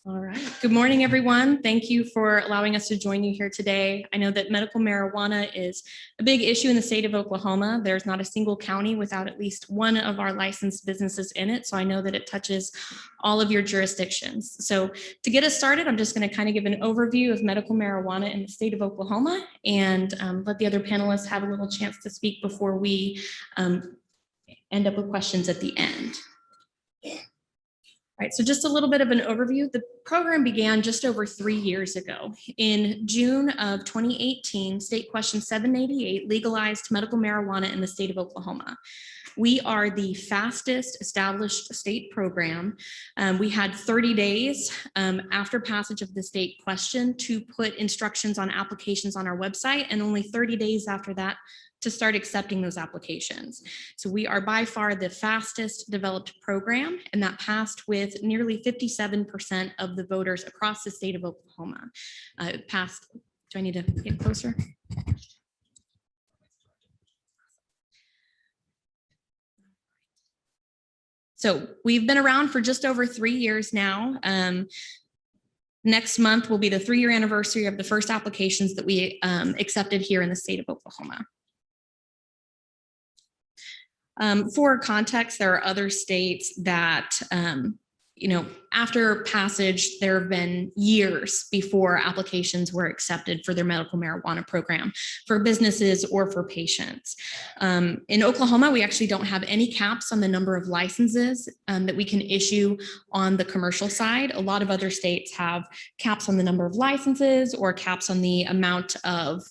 All right. Good morning, everyone. Thank you for allowing us to join you here today. I know that medical marijuana is a big issue in the state of Oklahoma. There's not a single county without at least one of our licensed businesses in it. So I know that it touches all of your jurisdictions. So to get us started, I'm just going to kind of give an overview of medical marijuana in the state of Oklahoma and let the other panelists have a little chance to speak before we end up with questions at the end. Right, so just a little bit of an overview. The program began just over 3 years ago. In June of 2018, State Question 788 legalized medical marijuana in the state of Oklahoma. We are the fastest established state program. We had 30 days after passage of the state question to put instructions on applications on our website, and only 30 days after that to start accepting those applications. So we are by far the fastest developed program, and that passed with nearly 57% of the voters across the state of Oklahoma. It passed. Do I need to get closer? So we've been around for just over 3 years now. Next month will be the 3-year anniversary of the first applications that we accepted here in the state of Oklahoma. For context, there are other states that, after passage, there have been years before applications were accepted for their medical marijuana program for businesses or for patients. In Oklahoma, we actually don't have any caps on the number of licenses that we can issue on the commercial side. A lot of other states have caps on the number of licenses or caps on the amount of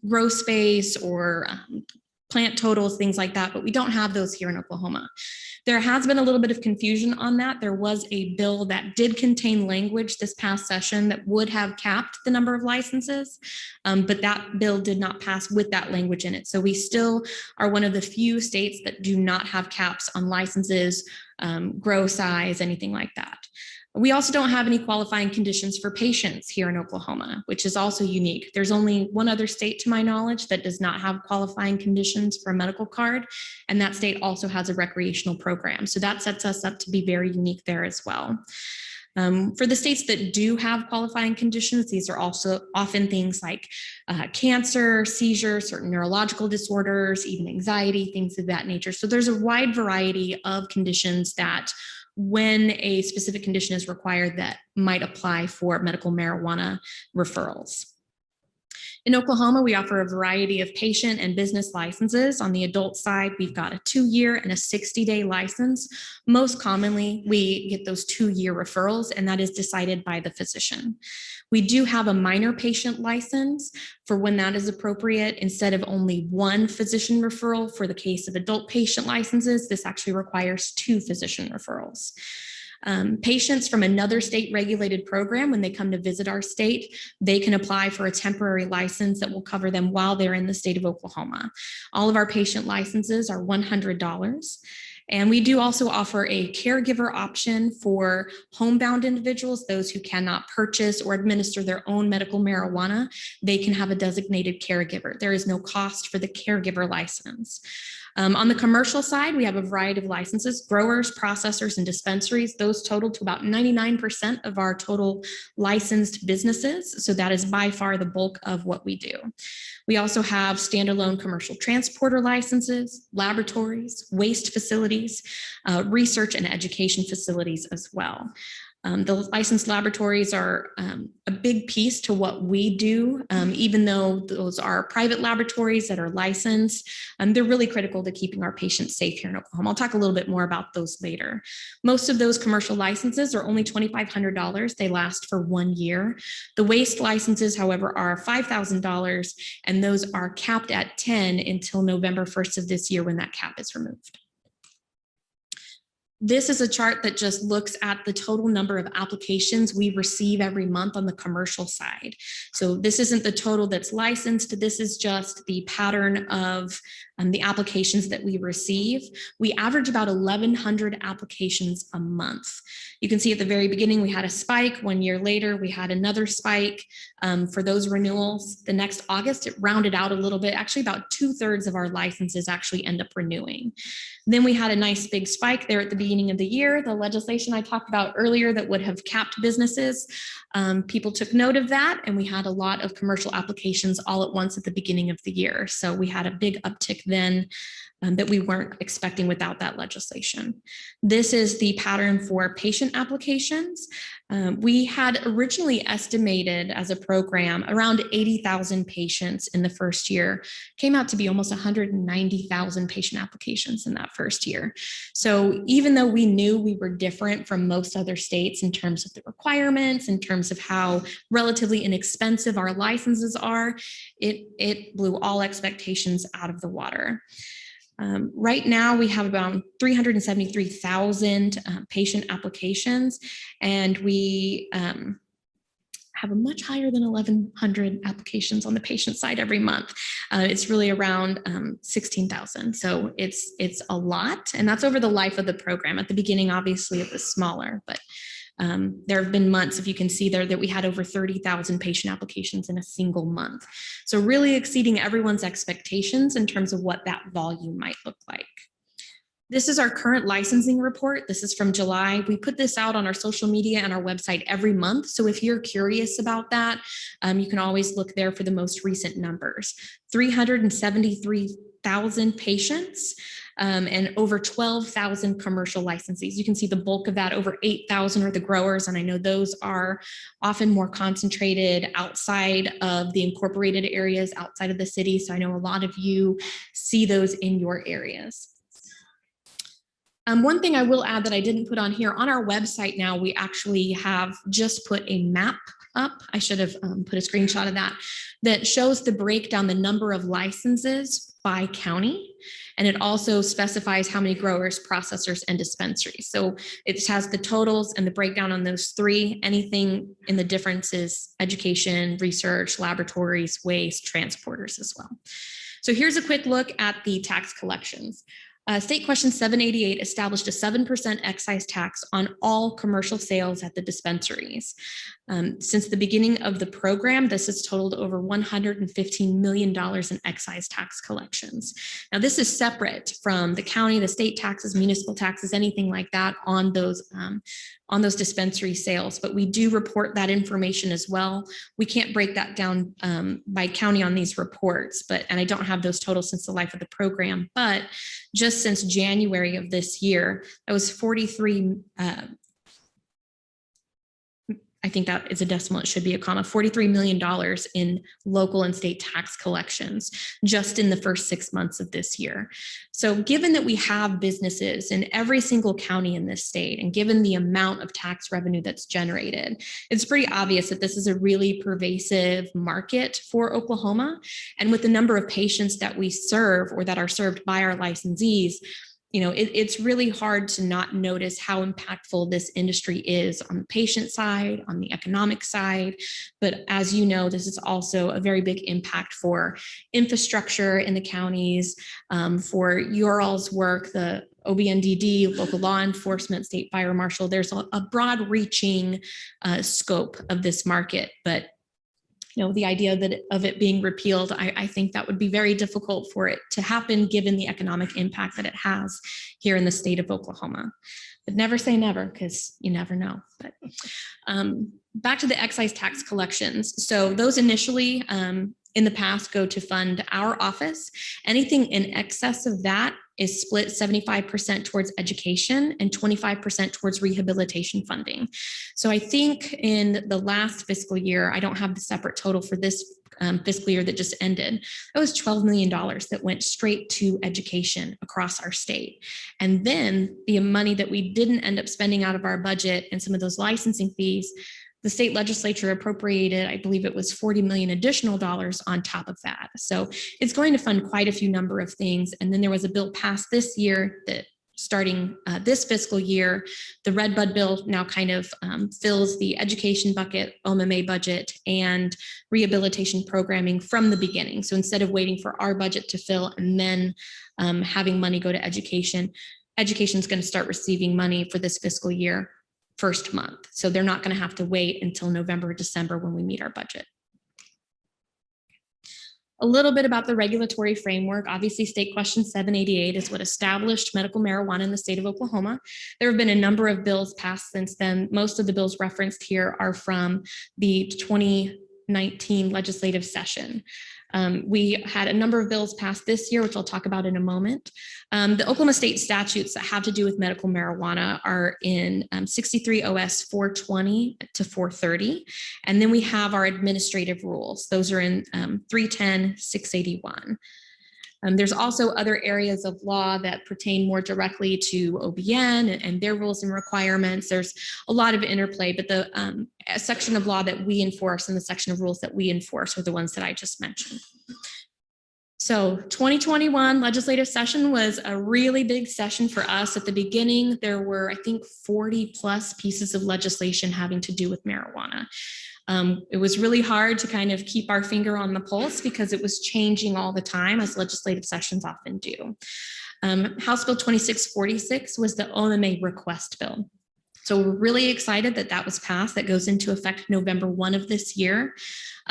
grow space or plant totals, things like that, but we don't have those here in Oklahoma. There has been a little bit of confusion on that. There was a bill that did contain language this past session that would have capped the number of licenses, but that bill did not pass with that language in it. So we still are one of the few states that do not have caps on licenses, grow size, anything like that. We also don't have any qualifying conditions for patients here in Oklahoma, which is also unique. There's only one other state, to my knowledge, that does not have qualifying conditions for a medical card, and that state also has a recreational program. So that sets us up to be very unique there as well. For the states that do have qualifying conditions, these are also often things like cancer, seizures, certain neurological disorders, even anxiety, things of that nature. So there's a wide variety of conditions that when a specific condition is required that might apply for medical marijuana referrals. In Oklahoma, we offer a variety of patient and business licenses. On the adult side, we've got a 2-year and a 60-day license. Most commonly, we get those 2-year referrals, and that is decided by the physician. We do have a minor patient license for when that is appropriate. Instead of only 1 physician referral for the case of adult patient licenses, this actually requires 2 physician referrals. Patients from another state regulated program, when they come to visit our state, they can apply for a temporary license that will cover them while they're in the state of Oklahoma. All of our patient licenses are $100. And we do also offer a caregiver option for homebound individuals, those who cannot purchase or administer their own medical marijuana. They can have a designated caregiver. There is no cost for the caregiver license. On the commercial side, we have a variety of licenses, growers, processors, and dispensaries. Those total to about 99% of our total licensed businesses. So that is by far the bulk of what we do. We also have standalone commercial transporter licenses, laboratories, waste facilities, research and education facilities as well. The licensed laboratories are a big piece to what we do, even though those are private laboratories that are licensed. They're really critical to keeping our patients safe here in Oklahoma. I'll talk a little bit more about those later. Most of those commercial licenses are only $2,500. They last for 1 year. The waste licenses, however, are $5,000, and those are capped at 10 until November 1st of this year when that cap is removed. This is a chart that just looks at the total number of applications we receive every month on the commercial side. So this isn't the total that's licensed. This is just the pattern of the applications that we receive. We average about 1,100 applications a month. You can see at the very beginning, we had a spike. 1 year later, we had another spike for those renewals. The next August, it rounded out a little bit. Actually, about 2/3 of our licenses actually end up renewing. Then we had a nice big spike there at the beginning beginning of the year, the legislation I talked about earlier that would have capped businesses, people took note of that, and we had a lot of commercial applications all at once at the beginning of the year. So we had a big uptick then that we weren't expecting without that legislation. This is the pattern for patient applications. We had originally estimated as a program around 80,000 patients in the first year. Came out to be almost 190,000 patient applications in that first year. So even though we knew we were different from most other states in terms of the requirements, in terms of how relatively inexpensive our licenses are, it blew all expectations out of the water. Right now, we have about 373,000 patient applications, and we have a much higher than 1,100 applications on the patient side every month. It's really around 16,000. So it's a lot, and that's over the life of the program. At the beginning, obviously, it was smaller, but there have been months, if you can see there, that we had over 30,000 patient applications in a single month. So really exceeding everyone's expectations in terms of what that volume might look like. This is our current licensing report. This is from July. We put this out on our social media and our website every month. So if you're curious about that, you can always look there for the most recent numbers. 373,000 patients. And over 12,000 commercial licensees. You can see the bulk of that, over 8,000 are the growers, and I know those are often more concentrated outside of the incorporated areas, outside of the city. So I know a lot of you see those in your areas. One thing I will add that I didn't put on here, on our website now, we actually have just put a map up. I should have put a screenshot of that, that shows the breakdown, the number of licenses by county. And it also specifies how many growers, processors, and dispensaries. So it has the totals and the breakdown on those three. Anything in the difference is education, research, laboratories, waste, transporters as well. So here's a quick look at the tax collections. State Question 788 established a 7% excise tax on all commercial sales at the dispensaries. Since the beginning of the program, this has totaled over $115 million in excise tax collections. Now, this is separate from the county, the state taxes, municipal taxes, anything like that on those dispensary sales, but we do report that information as well. We can't break that down by county on these reports, and I don't have those totals since the life of the program, but just since January of this year, that was 43, I think that is a decimal, it should be a comma, $43 million in local and state tax collections just in the first 6 months of this year. So given that we have businesses in every single county in this state, and given the amount of tax revenue that's generated, it's pretty obvious that this is a really pervasive market for Oklahoma. And with the number of patients that we serve or that are served by our licensees, it's really hard to not notice how impactful this industry is on the patient side, on the economic side. But as you know, this is also a very big impact for infrastructure in the counties, for your all's work, the OBNDD, local law enforcement, state fire marshal. There's a broad reaching scope of this market, but the idea of it being repealed, I think that would be very difficult for it to happen given the economic impact that it has here in the state of Oklahoma. But never say never, because you never know. But back to the excise tax collections. So those initially in the past go to fund our office. Anything in excess of that is split 75% towards education and 25% towards rehabilitation funding. So I think in the last fiscal year, I don't have the separate total for this fiscal year that just ended, it was $12 million that went straight to education across our state. And then the money that we didn't end up spending out of our budget and some of those licensing fees, the state legislature appropriated, I believe it was $40 million additional dollars on top of that. So it's going to fund quite a few number of things. And then there was a bill passed this year that starting this fiscal year, the Red Bud bill now kind of fills the education bucket, OMMA budget, and rehabilitation programming from the beginning. So instead of waiting for our budget to fill and then having money go to education, education is going to start receiving money for this fiscal year first month. So they're not going to have to wait until November or December when we meet our budget. A little bit about the regulatory framework. Obviously, State Question 788 is what established medical marijuana in the state of Oklahoma. There have been a number of bills passed since then. Most of the bills referenced here are from the 2019 legislative session. We had a number of bills passed this year, which I'll talk about in a moment. The Oklahoma state statutes that have to do with medical marijuana are in 63 OS 420 to 430. And then we have our administrative rules. Those are in 310, 681. There's also other areas of law that pertain more directly to OBN and their rules and requirements. There's a lot of interplay, but the section of law that we enforce and the section of rules that we enforce are the ones that I just mentioned. So 2021 legislative session was a really big session for us. At the beginning, there were, I think, 40 plus pieces of legislation having to do with marijuana. It was really hard to kind of keep our finger on the pulse because it was changing all the time, as legislative sessions often do. House Bill 2646 was the OMMA request bill. So we're really excited that that was passed. That goes into effect November 1 of this year.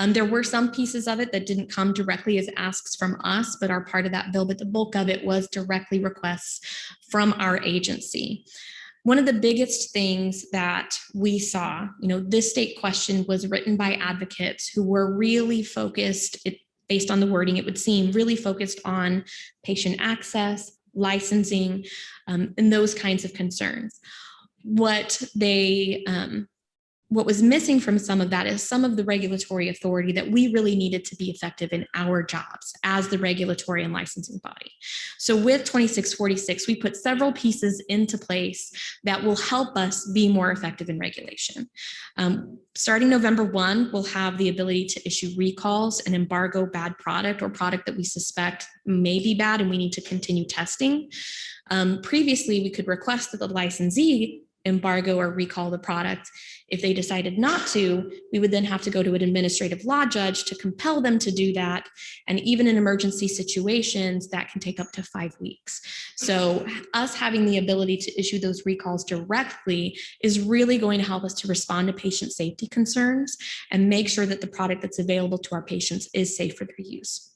There were some pieces of it that didn't come directly as asks from us, but are part of that bill, but the bulk of it was directly requests from our agency. One of the biggest things that we saw, this state question was written by advocates who were really focused, based on the wording, it would seem really focused on patient access, licensing, and those kinds of concerns. What was missing from some of that is some of the regulatory authority that we really needed to be effective in our jobs as the regulatory and licensing body. So with 2646, we put several pieces into place that will help us be more effective in regulation. Starting November 1, we'll have the ability to issue recalls and embargo bad product or product that we suspect may be bad and we need to continue testing. Previously, we could request that the licensee embargo or recall the product. If they decided not to, we would then have to go to an administrative law judge to compel them to do that. And even in emergency situations, that can take up to 5 weeks. So us having the ability to issue those recalls directly is really going to help us to respond to patient safety concerns and make sure that the product that's available to our patients is safe for their use.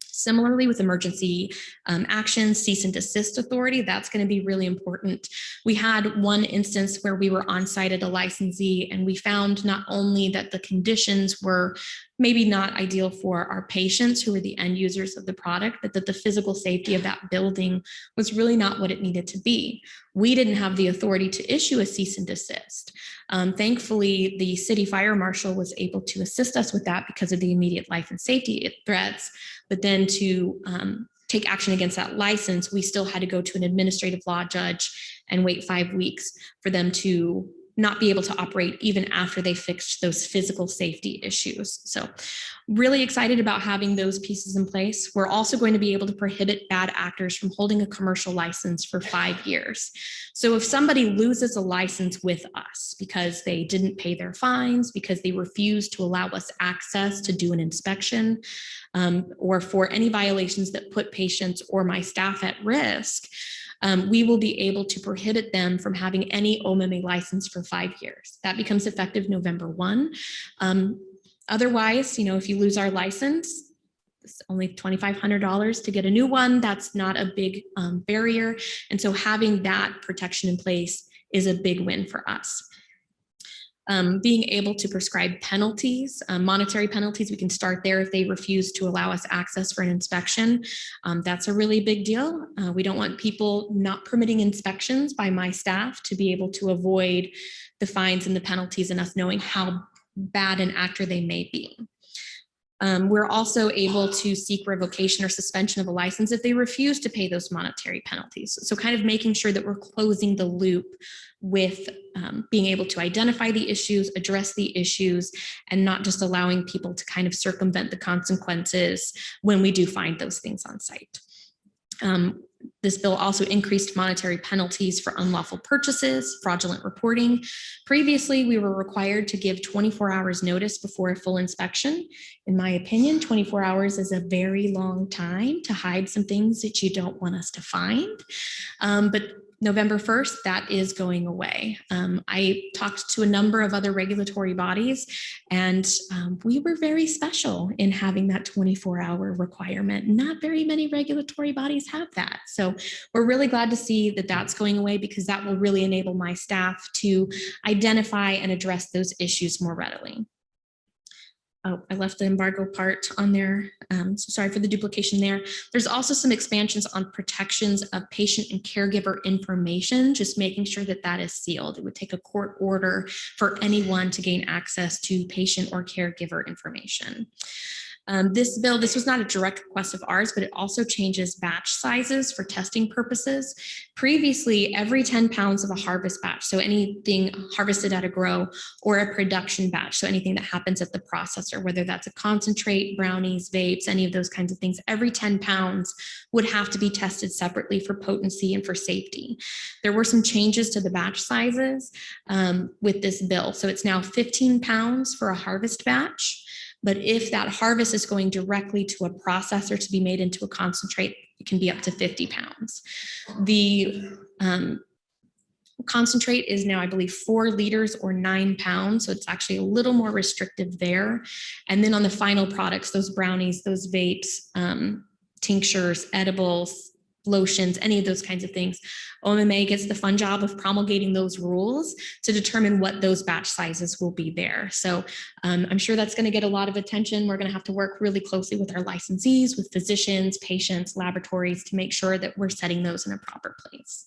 Similarly, with emergency actions, cease and desist authority, that's going to be really important. We had one instance where we were on site at a licensee and we found not only that the conditions were maybe not ideal for our patients who were the end users of the product, but that the physical safety of that building was really not what it needed to be. We didn't have the authority to issue a cease and desist. Thankfully, the city fire marshal was able to assist us with that because of the immediate life and safety threats. But then to take action against that license, we still had to go to an administrative law judge and wait 5 weeks for them to not be able to operate even after they fixed those physical safety issues. So really excited about having those pieces in place. We're also going to be able to prohibit bad actors from holding a commercial license for 5 years. So if somebody loses a license with us because they didn't pay their fines, because they refused to allow us access to do an inspection, or for any violations that put patients or my staff at risk, we will be able to prohibit them from having any OMMA license for 5 years. That becomes effective November 1. Otherwise, if you lose our license, it's only $2,500 to get a new one. That's not a big barrier. And so having that protection in place is a big win for us. Being able to prescribe penalties, monetary penalties, we can start there if they refuse to allow us access for an inspection. That's a really big deal. We don't want people not permitting inspections by my staff to be able to avoid the fines and the penalties and us knowing how bad an actor they may be. We're also able to seek revocation or suspension of a license if they refuse to pay those monetary penalties. So kind of making sure that we're closing the loop with being able to identify the issues, address the issues, and not just allowing people to kind of circumvent the consequences when we do find those things on site. This bill also increased monetary penalties for unlawful purchases, fraudulent reporting. Previously, we were required to give 24 hours notice before a full inspection. In my opinion, 24 hours is a very long time to hide some things that you don't want us to find. But November 1st, that is going away. I talked to a number of other regulatory bodies, and we were very special in having that 24-hour requirement. Not very many regulatory bodies have that. So we're really glad to see that that's going away, because that will really enable my staff to identify and address those issues more readily. Oh, I left the embargo part on there. So sorry for the duplication there. There's also some expansions on protections of patient and caregiver information, just making sure that that is sealed. It would take a court order for anyone to gain access to patient or caregiver information. This bill, this was not a direct request of ours, but it also changes batch sizes for testing purposes. Previously, every 10 pounds of a harvest batch, so anything harvested at a grow, or a production batch, so anything that happens at the processor, whether that's a concentrate, brownies, vapes, any of those kinds of things, every 10 pounds would have to be tested separately for potency and for safety. There were some changes to the batch sizes with this bill. So it's now 15 pounds for a harvest batch. But if that harvest is going directly to a processor to be made into a concentrate, it can be up to 50 pounds. The concentrate is now, I believe, 4 liters or 9 pounds. So it's actually a little more restrictive there. And then on the final products, those brownies, those vapes, tinctures, edibles, lotions, any of those kinds of things, OMMA gets the fun job of promulgating those rules to determine what those batch sizes will be there. So I'm sure that's going to get a lot of attention. We're going to have to work really closely with our licensees, with physicians, patients, laboratories, to make sure that we're setting those in a proper place.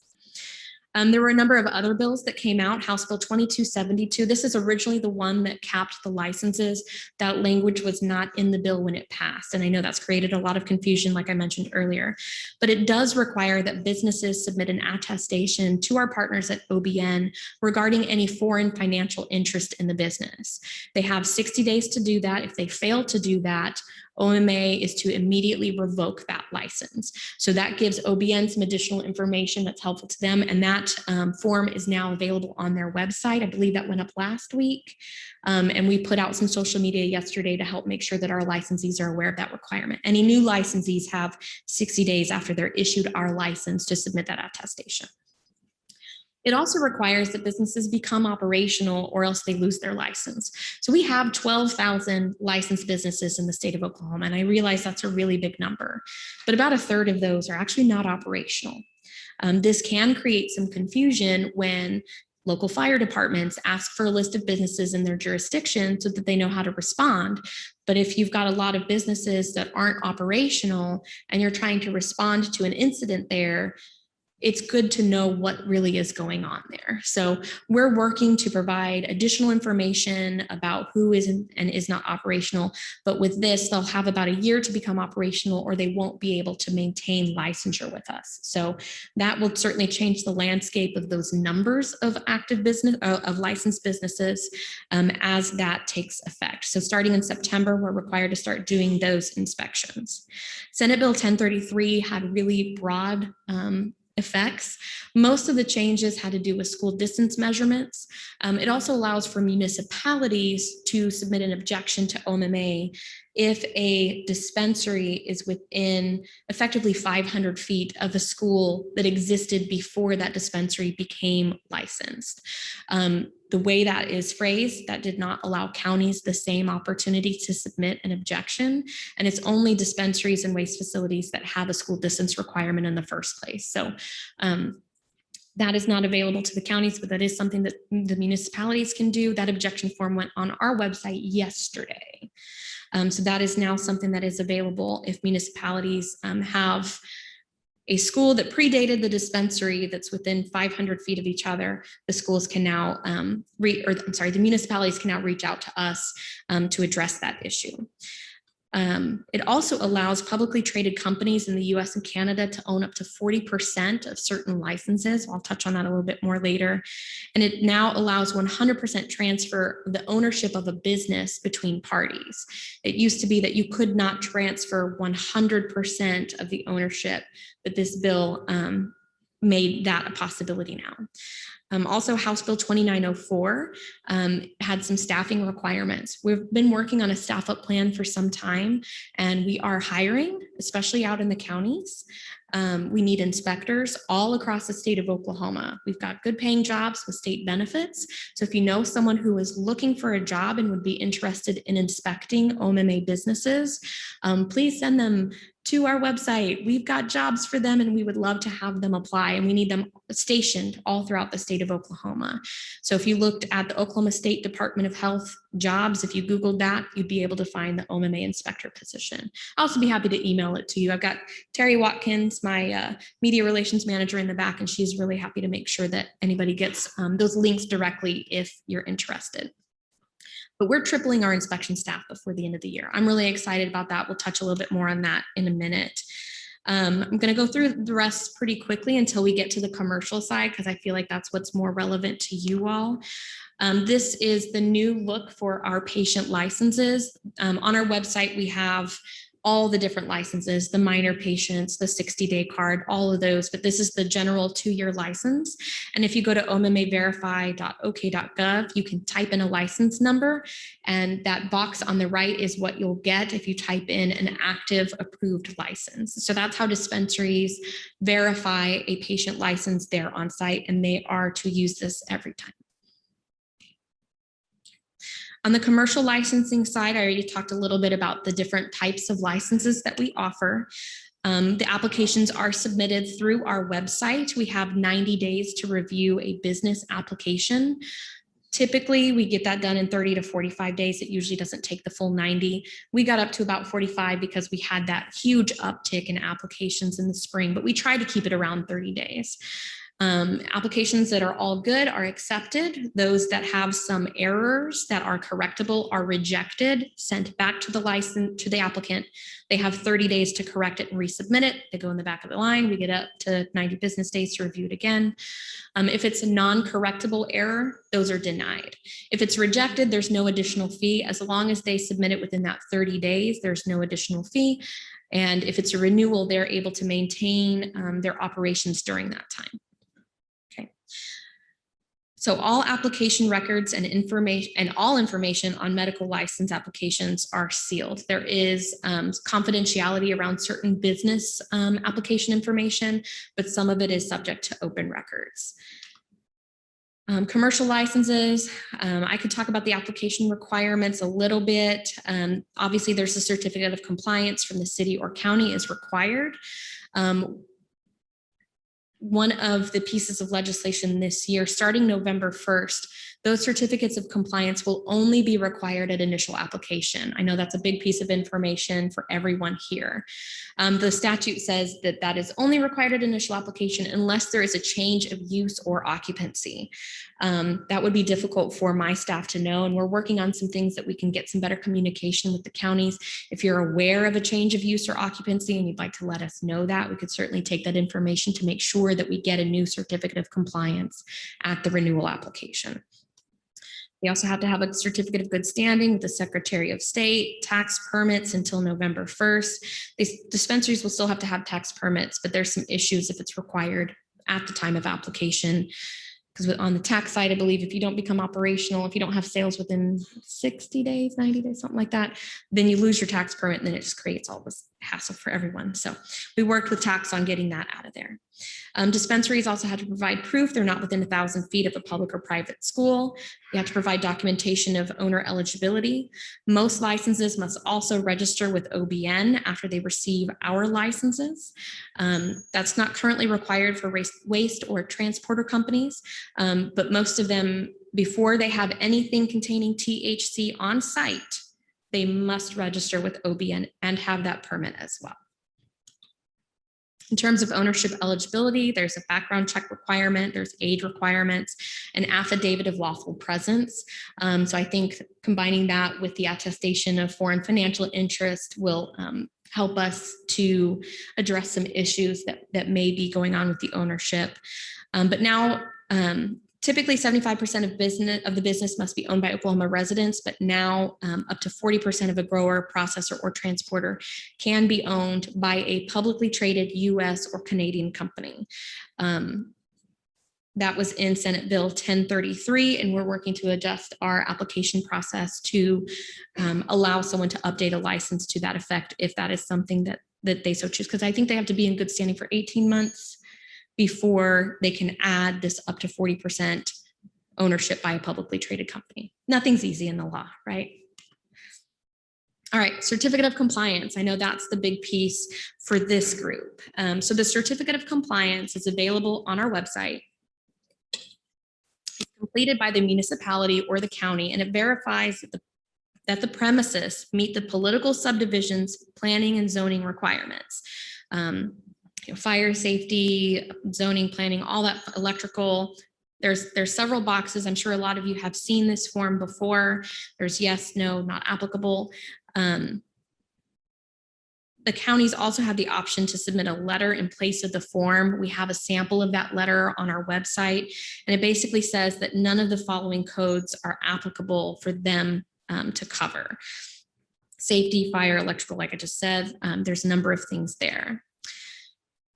There were a number of other bills that came out. House Bill 2272. This is originally the one that capped the licenses. That language was not in the bill when it passed. And I know that's created a lot of confusion, like I mentioned earlier. But it does require that businesses submit an attestation to our partners at OBN regarding any foreign financial interest in the business. They have 60 days to do that. If they fail to do that, OMMA is to immediately revoke that license. So that gives OBN some additional information that's helpful to them. And that form is now available on their website. I believe that went up last week. And we put out some social media yesterday to help make sure that our licensees are aware of that requirement. Any new licensees have 60 days after they're issued our license to submit that attestation. It also requires that businesses become operational or else they lose their license. So we have 12,000 licensed businesses in the state of Oklahoma, and I realize that's a really big number, but about a third of those are actually not operational. This can create some confusion when local fire departments ask for a list of businesses in their jurisdiction so that they know how to respond. But if you've got a lot of businesses that aren't operational and you're trying to respond to an incident there, it's good to know what really is going on there. So we're working to provide additional information about who is and is not operational. But with this, they'll have about a year to become operational, or they won't be able to maintain licensure with us. So that will certainly change the landscape of those numbers of active business, of licensed businesses as that takes effect. So starting in September, we're required to start doing those inspections. Senate Bill 1033 had really broad effects. Most of the changes had to do with school distance measurements. It also allows for municipalities to submit an objection to OMMA if a dispensary is within effectively 500 feet of a school that existed before that dispensary became licensed. The way that is phrased, that did not allow counties the same opportunity to submit an objection. And it's only dispensaries and waste facilities that have a school distance requirement in the first place. So that is not available to the counties, but that is something that the municipalities can do. That objection form went on our website yesterday. So that is now something that is available if municipalities have a school that predated the dispensary that's within 500 feet of each other. The schools can now, the municipalities can now reach out to us to address that issue. It also allows publicly traded companies in the US and Canada to own up to 40% of certain licenses. I'll touch on that a little bit more later. And it now allows 100% transfer of the ownership of a business between parties. It used to be that you could not transfer 100% of the ownership, but this bill made that a possibility now. Also, House Bill 2904 had some staffing requirements. We've been working on a staff up plan for some time, and we are hiring. especially out in the counties. We need inspectors all across the state of Oklahoma. We've got good paying jobs with state benefits. So if you know someone who is looking for a job and would be interested in inspecting OMMA businesses, please send them to our website. We've got jobs for them and we would love to have them apply, and we need them stationed all throughout the state of Oklahoma. So if you looked at the Oklahoma State Department of Health jobs, if you Googled that, you'd be able to find the OMMA inspector position. I'll also be happy to email it to you. I've got Terry Watkins, my media relations manager, in the back, and she's really happy to make sure that anybody gets those links directly if you're interested. But we're tripling our inspection staff before the end of the year. I'm really excited about that. We'll touch a little bit more on that in a minute. I'm going to go through the rest pretty quickly until we get to the commercial side, because I feel like that's what's more relevant to you all. This is the new look for our patient licenses. On our website, we have all the different licenses, the minor patients, the 60-day card, all of those, but this is the general 2-year license. And if you go to ommaverify.ok.gov, you can type in a license number, and that box on the right is what you'll get if you type in an active approved license. So that's how dispensaries verify a patient license there on site, and they are to use this every time. On the commercial licensing side, I already talked a little bit about the different types of licenses that we offer. The applications are submitted through our website. We have 90 days to review a business application. Typically, we get that done in 30 to 45 days. It usually doesn't take the full 90. We got up to about 45 because we had that huge uptick in applications in the spring, but we try to keep it around 30 days. Applications that are all good are accepted. Those that have some errors that are correctable are rejected, sent back to the applicant. They have 30 days to correct it and resubmit it. They go in the back of the line. We get up to 90 business days to review it again. If it's a non-correctable error, those are denied. If it's rejected, there's no additional fee. As long as they submit it within that 30 days, there's no additional fee. And if it's a renewal, they're able to maintain their operations during that time. So all application records and information and all information on medical license applications are sealed. There is confidentiality around certain business application information, but some of it is subject to open records. Commercial licenses, I could talk about the application requirements a little bit. Obviously, there's a certificate of compliance from the city or county is required. One of the pieces of legislation this year, starting November 1st, those certificates of compliance will only be required at initial application. I know that's a big piece of information for everyone here. The statute says that that is only required at initial application unless there is a change of use or occupancy. That would be difficult for my staff to know, and we're working on some things that we can get some better communication with the counties. If you're aware of a change of use or occupancy and you'd like to let us know that, we could certainly take that information to make sure that we get a new certificate of compliance at the renewal application. They also have to have a certificate of good standing with the Secretary of State, tax permits until November 1st. These dispensaries will still have to have tax permits, but there's some issues if it's required at the time of application. Because on the tax side, I believe if you don't become operational, if you don't have sales within 60 days, 90 days, something like that, then you lose your tax permit, and then it just creates all this hassle for everyone. So we worked with tax on getting that out of there. Dispensaries also had to provide proof they're not within 1,000 feet of a public or private school. You have to provide documentation of owner eligibility. Most licenses must also register with OBN after they receive our licenses. That's not currently required for waste or transporter companies, but most of them, before they have anything containing THC on site, they must register with OBN and have that permit as well. In terms of ownership eligibility, there's a background check requirement, there's age requirements, an affidavit of lawful presence. So I think combining that with the attestation of foreign financial interest will help us to address some issues that may be going on with the ownership. But now, typically 75% of the business must be owned by Oklahoma residents, but now up to 40% of a grower, processor, or transporter can be owned by a publicly traded US or Canadian company. That was in Senate Bill 1033, and we're working to adjust our application process to allow someone to update a license to that effect if that is something that that they so choose, because I think they have to be in good standing for 18 months before they can add this up to 40% ownership by a publicly traded company. Nothing's easy in the law, right? All right, certificate of compliance. I know that's the big piece for this group. So the certificate of compliance is available on our website. It's completed by the municipality or the county, and it verifies that the premises meet the political subdivision's planning and zoning requirements. Fire safety, zoning, planning, all that, electrical. There's several boxes. I'm sure a lot of you have seen this form before. There's yes, no, not applicable. The counties also have the option to submit a letter in place of the form. We have a sample of that letter on our website, and it basically says that none of the following codes are applicable for them to cover. Safety, fire, electrical, like I just said, there's a number of things there.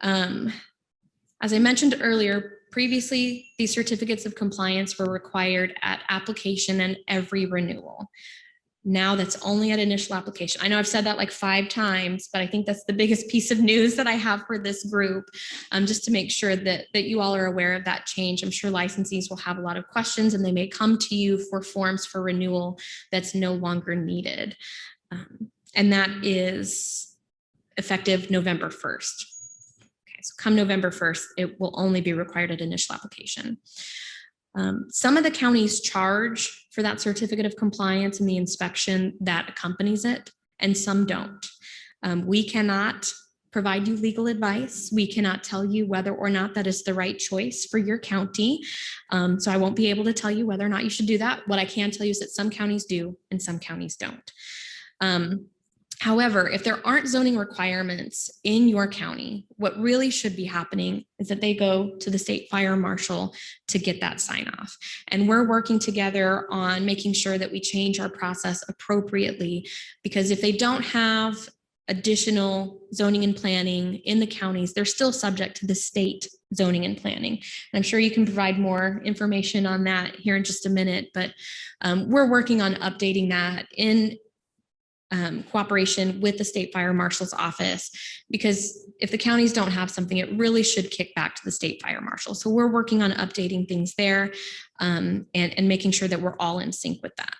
As I mentioned earlier, previously, these certificates of compliance were required at application and every renewal. Now that's only at initial application. I know I've said that like 5 times, but I think that's the biggest piece of news that I have for this group, just to make sure that you all are aware of that change. I'm sure licensees will have a lot of questions, and they may come to you for forms for renewal that's no longer needed. And that is effective November 1st. Okay, so come November 1st, it will only be required at initial application. Some of the counties charge for that certificate of compliance and the inspection that accompanies it, and some don't. We cannot provide you legal advice. We cannot tell you whether or not that is the right choice for your county. So I won't be able to tell you whether or not you should do that. What I can tell you is that some counties do and some counties don't. However, if there aren't zoning requirements in your county, what really should be happening is that they go to the state fire marshal to get that sign off. And we're working together on making sure that we change our process appropriately, because if they don't have additional zoning and planning in the counties, they're still subject to the state zoning and planning. And I'm sure you can provide more information on that here in just a minute, but we're working on updating that in cooperation with the state fire marshal's office, because if the counties don't have something, it really should kick back to the state fire marshal. So we're working on updating things there, and making sure that we're all in sync with that.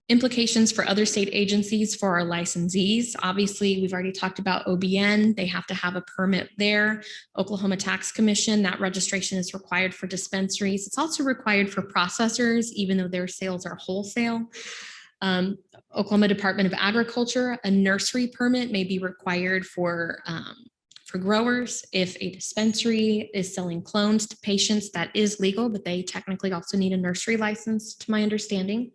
Implications for other state agencies for our licensees. Obviously, we've already talked about OBN. They have to have a permit there. Oklahoma Tax Commission, that registration is required for dispensaries. It's also required for processors, even though their sales are wholesale. Oklahoma Department of Agriculture, a nursery permit may be required for growers. If a dispensary is selling clones to patients, that is legal, but they technically also need a nursery license, to my understanding.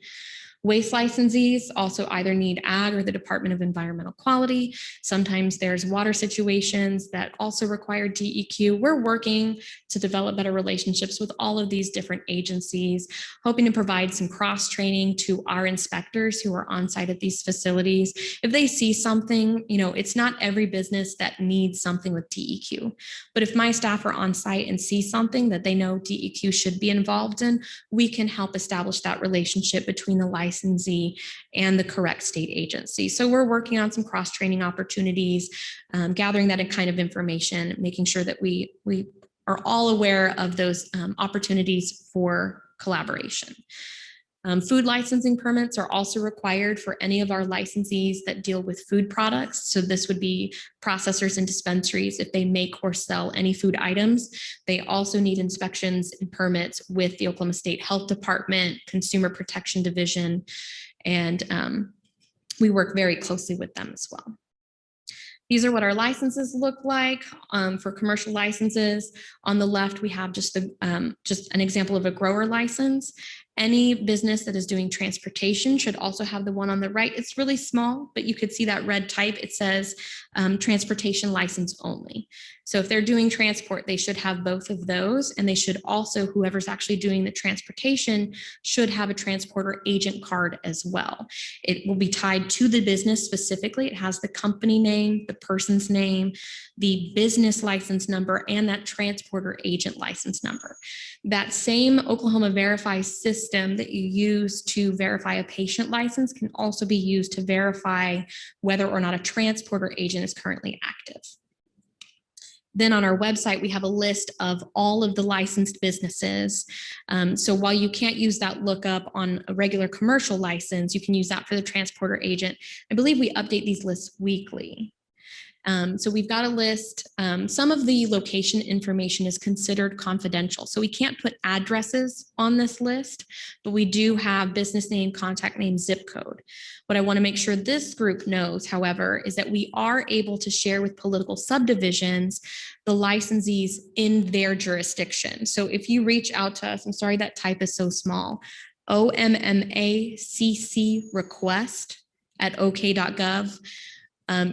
Waste licensees also either need ag or the Department of Environmental Quality. Sometimes there's water situations that also require DEQ. We're working to develop better relationships with all of these different agencies, hoping to provide some cross-training to our inspectors who are on site at these facilities. If they see something, it's not every business that needs something with DEQ, but if my staff are on site and see something that they know DEQ should be involved in, we can help establish that relationship between the licensee and the correct state agency. So we're working on some cross-training opportunities, gathering that kind of information, making sure that we are all aware of those opportunities for collaboration. Food licensing permits are also required for any of our licensees that deal with food products. So this would be processors and dispensaries. If they make or sell any food items, they also need inspections and permits with the Oklahoma State Health Department, Consumer Protection Division, and we work very closely with them as well. These are what our licenses look like for commercial licenses. On the left, we have just an example of a grower license. Any business that is doing transportation should also have the one on the right. It's really small, but you could see that red type. It says transportation license only. So if they're doing transport, they should have both of those. And they should also, whoever's actually doing the transportation should have a transporter agent card as well. It will be tied to the business specifically. It has the company name, the person's name, the business license number, and that transporter agent license number. That same Oklahoma Verify system system that you use to verify a patient license can also be used to verify whether or not a transporter agent is currently active. Then on our website, we have a list of all of the licensed businesses. So while you can't use that lookup on a regular commercial license, you can use that for the transporter agent. I believe we update these lists weekly. So we've got a list. Some of the location information is considered confidential. So we can't put addresses on this list, but we do have business name, contact name, zip code. What I want to make sure this group knows, however, is that we are able to share with political subdivisions the licensees in their jurisdiction. So if you reach out to us, I'm sorry that type is so small, OMMA request at ok.gov.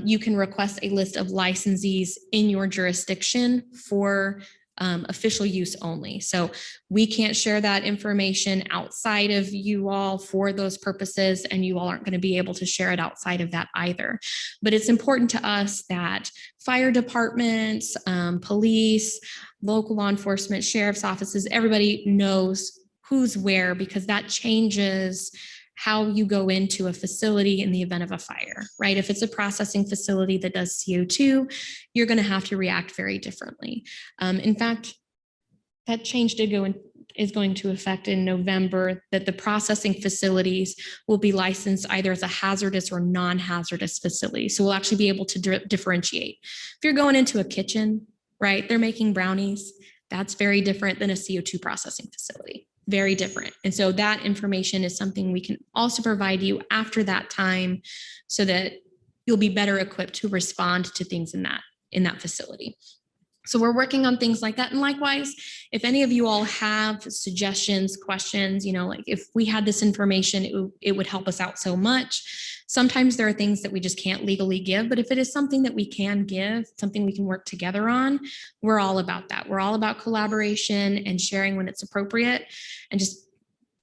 You can request a list of licensees in your jurisdiction for official use only. So we can't share that information outside of you all for those purposes, and you all aren't going to be able to share it outside of that either. But it's important to us that fire departments, police, local law enforcement, sheriff's offices, everybody knows who's where, because that changes how you go into a facility in the event of a fire, right? If it's a processing facility that does CO2, you're going to have to react very differently. In fact, that change is going to affect in November, that the processing facilities will be licensed either as a hazardous or non-hazardous facility. So we'll actually be able to differentiate. If you're going into a kitchen, right, they're making brownies, that's very different than a CO2 processing facility. Very different. And so that information is something we can also provide you after that time, so that you'll be better equipped to respond to things in that facility. So we're working on things like that. And likewise, if any of you all have suggestions, questions, like if we had this information, it would help us out so much. Sometimes there are things that we just can't legally give, but if it is something that we can give, something we can work together on, we're all about that. We're all about collaboration and sharing when it's appropriate, and just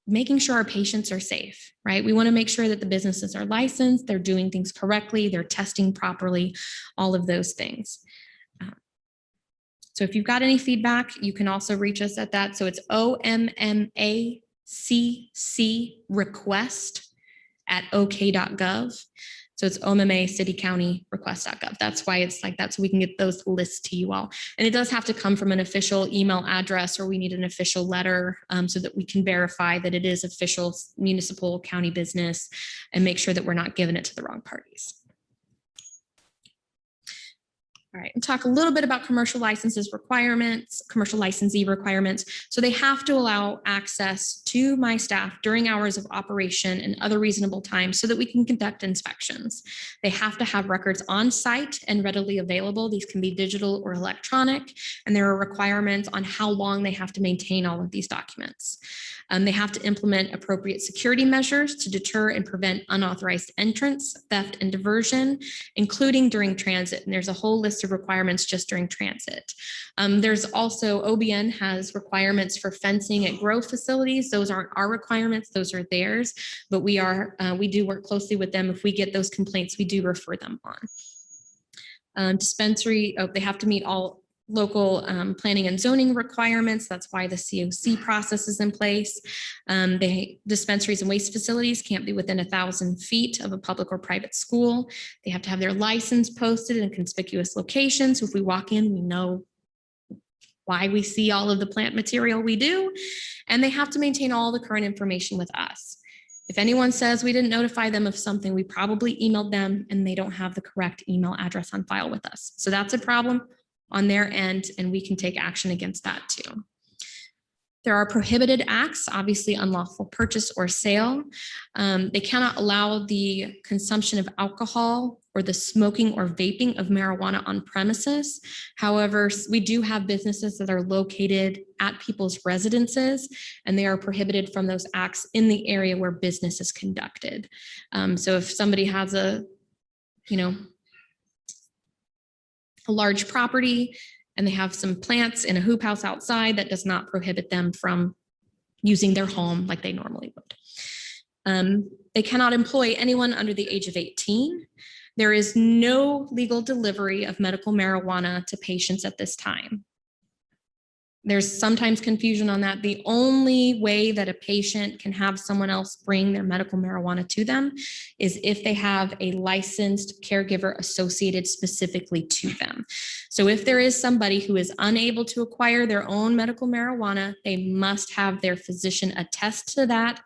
making sure our patients are safe, right? We want to make sure that the businesses are licensed, they're doing things correctly, they're testing properly, all of those things. So if you've got any feedback, you can also reach us at that. So it's OMMACC request at ok.gov. So it's OMMA City County request.gov. That's why it's like that, so we can get those lists to you all. And it does have to come from an official email address, or we need an official letter so that we can verify that it is official municipal county business, and make sure that we're not giving it to the wrong parties. All right, and talk a little bit about commercial licenses requirements, commercial licensee requirements. So they have to allow access to my staff during hours of operation and other reasonable times so that we can conduct inspections. They have to have records on site and readily available. These can be digital or electronic, and there are requirements on how long they have to maintain all of these documents. They have to implement appropriate security measures to deter and prevent unauthorized entrance, theft, and diversion, including during transit. And there's a whole list of requirements just during transit. There's also, OBN has requirements for fencing at grow facilities. Those aren't our requirements, those are theirs, but we do work closely with them. If we get those complaints, we do refer them on. Dispensary, they have to meet all local planning and zoning requirements. That's why the COC process is in place. Dispensaries and waste facilities can't be within 1,000 feet of a public or private school. They have to have their license posted in a conspicuous location. So if we walk in, we know why we see all of the plant material we do. And they have to maintain all the current information with us. If anyone says we didn't notify them of something, we probably emailed them and they don't have the correct email address on file with us. So that's a problem on their end, and we can take action against that too. There are prohibited acts, obviously unlawful purchase or sale. They cannot allow the consumption of alcohol or the smoking or vaping of marijuana on premises. However, we do have businesses that are located at people's residences, and they are prohibited from those acts in the area where business is conducted. So if somebody has a large property and they have some plants in a hoop house outside, that does not prohibit them from using their home like they normally would. They cannot employ anyone under the age of 18. There is no legal delivery of medical marijuana to patients at this time. There's sometimes confusion on that. The only way that a patient can have someone else bring their medical marijuana to them is if they have a licensed caregiver associated specifically to them. So if there is somebody who is unable to acquire their own medical marijuana, they must have their physician attest to that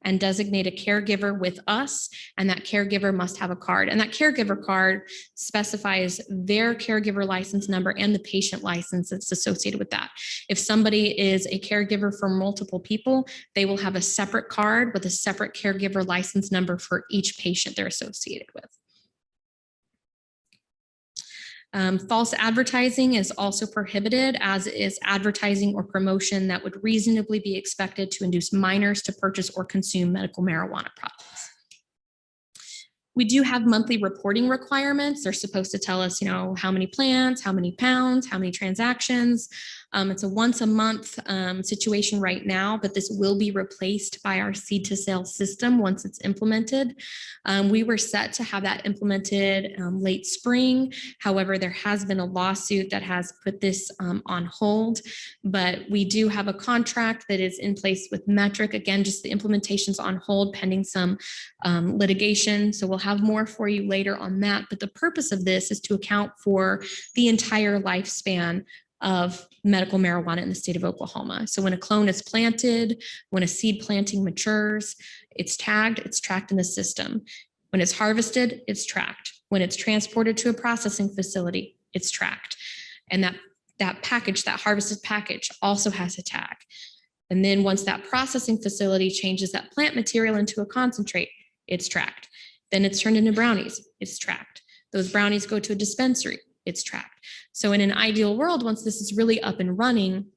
and designate a caregiver with us, and that caregiver must have a card. And that caregiver card specifies their caregiver license number and the patient license that's associated with that. If somebody is a caregiver for multiple people, they will have a separate card with a separate caregiver license number for each patient they're associated with. False advertising is also prohibited, as is advertising or promotion that would reasonably be expected to induce minors to purchase or consume medical marijuana products. We do have monthly reporting requirements. They're supposed to tell us, how many plants, how many pounds, how many transactions. It's a once a month situation right now, but this will be replaced by our seed to sale system once it's implemented. We were set to have that implemented late spring. However, there has been a lawsuit that has put this on hold, but we do have a contract that is in place with Metric. Again, just the implementation's on hold pending some litigation. So we'll have more for you later on that. But the purpose of this is to account for the entire lifespan of medical marijuana in the state of Oklahoma. So when a clone is planted, when a seed planting matures, it's tagged, it's tracked in the system. When it's harvested, it's tracked. When it's transported to a processing facility, it's tracked. And that package, that harvested package, also has a tag. And then once that processing facility changes that plant material into a concentrate, it's tracked. Then it's turned into brownies, it's tracked. Those brownies go to a dispensary, it's tracked. So in an ideal world, once this is really up and running,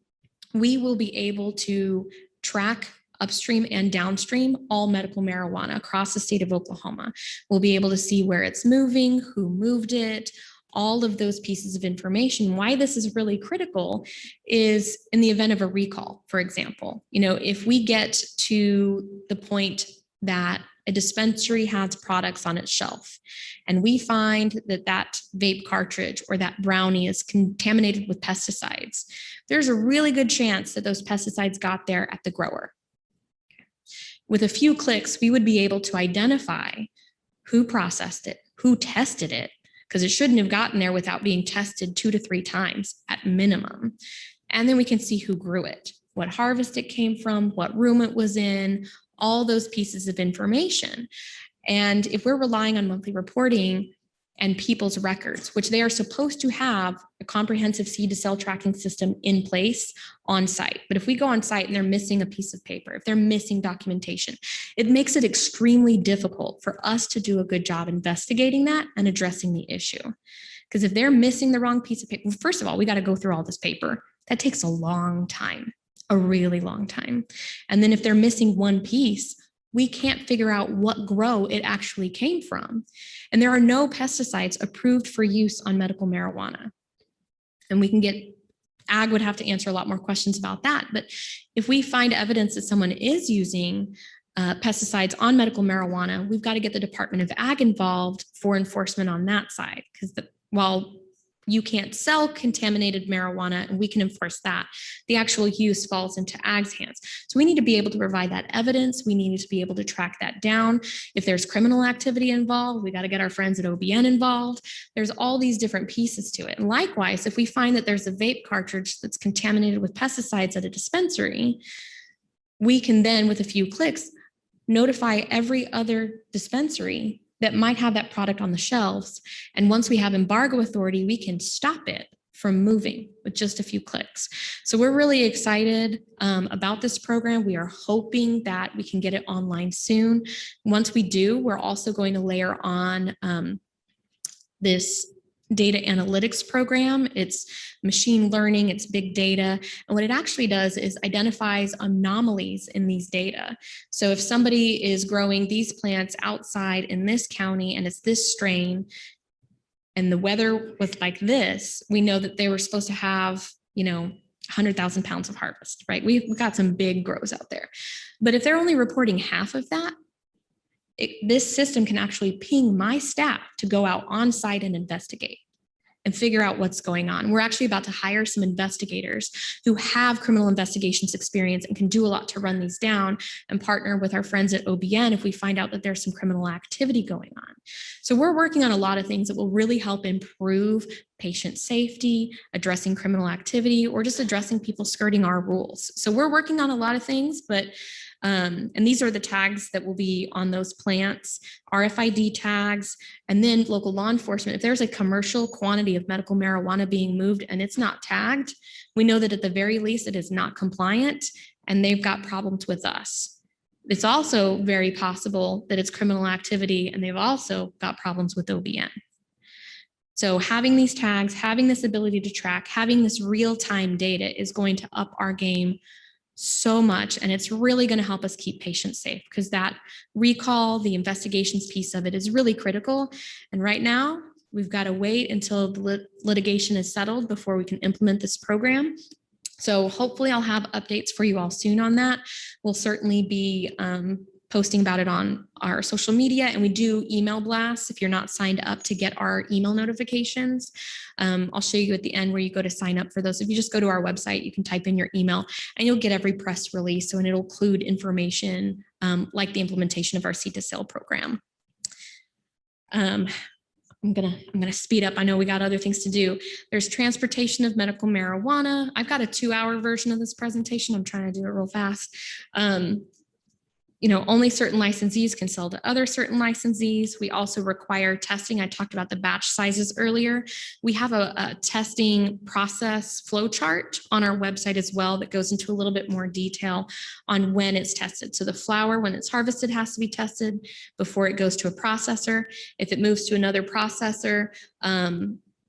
we will be able to track upstream and downstream all medical marijuana across the state of Oklahoma. We'll be able to see where it's moving, who moved it, all of those pieces of information. Why this is really critical is in the event of a recall, for example. If we get to the point that a dispensary has products on its shelf, and we find that vape cartridge or that brownie is contaminated with pesticides, there's a really good chance that those pesticides got there at the grower. With a few clicks, we would be able to identify who processed it, who tested it, because it shouldn't have gotten there without being tested 2 to 3 times at minimum. And then we can see who grew it, what harvest it came from, what room it was in, all those pieces of information. And if we're relying on monthly reporting and people's records, which they are supposed to have a comprehensive seed to sale tracking system in place on site. But if we go on site and they're missing a piece of paper, if they're missing documentation, it makes it extremely difficult for us to do a good job investigating that and addressing the issue. Because if they're missing the wrong piece of paper, well, first of all, we got to go through all this paper. That takes a long time, a really long time. And then if they're missing one piece, we can't figure out what grow it actually came from. And there are no pesticides approved for use on medical marijuana. And Ag would have to answer a lot more questions about that. But if we find evidence that someone is using pesticides on medical marijuana, we've got to get the Department of Ag involved for enforcement on that side. Because while you can't sell contaminated marijuana and we can enforce that, the actual use falls into Ag's hands. So we need to be able to provide that evidence. We need to be able to track that down. If there's criminal activity involved, we got to get our friends at OBN involved. There's all these different pieces to it. And likewise, if we find that there's a vape cartridge that's contaminated with pesticides at a dispensary, we can then, with a few clicks, notify every other dispensary that might have that product on the shelves. And once we have embargo authority, we can stop it from moving with just a few clicks. So we're really excited about this program. We are hoping that we can get it online soon. Once we do, we're also going to layer on this data analytics program. It's machine learning, it's big data. And what it actually does is identifies anomalies in these data. So if somebody is growing these plants outside in this county and it's this strain, and the weather was like this, we know that they were supposed to have, 100,000 pounds of harvest, right? We've got some big grows out there. But if they're only reporting half of that, this system can actually ping my staff to go out on site and investigate. and figure out what's going on. We're actually about to hire some investigators who have criminal investigations experience and can do a lot to run these down, and partner with our friends at OBN if we find out that there's some criminal activity going on. So we're working on a lot of things that will really help improve patient safety, addressing criminal activity, or just addressing people skirting our rules. So we're working on a lot of things, but and these are the tags that will be on those plants, RFID tags, and then local law enforcement. If there's a commercial quantity of medical marijuana being moved and it's not tagged, we know that at the very least it is not compliant and they've got problems with us. It's also very possible that it's criminal activity and they've also got problems with OBN. So having these tags, having this ability to track, having this real-time data is going to up our game so much, and it's really going to help us keep patients safe, because that recall, the investigations piece of it is really critical. And right now, we've got to wait until the litigation is settled before we can implement this program. So hopefully I'll have updates for you all soon on that. We'll certainly be posting about it on our social media, and we do email blasts if you're not signed up to get our email notifications. I'll show you at the end where you go to sign up for those. If you just go to our website, you can type in your email and you'll get every press release. So, and it'll include information like the implementation of our seed to sale program. I'm gonna speed up. I know we got other things to do. There's transportation of medical marijuana. I've got a 2-hour version of this presentation. I'm trying to do it real fast. Only certain licensees can sell to other certain licensees. We also require testing. I talked about the batch sizes earlier. We have a testing process flow chart on our website as well that goes into a little bit more detail on when it's tested. So the flower, when it's harvested, has to be tested before it goes to a processor. If it moves to another processor,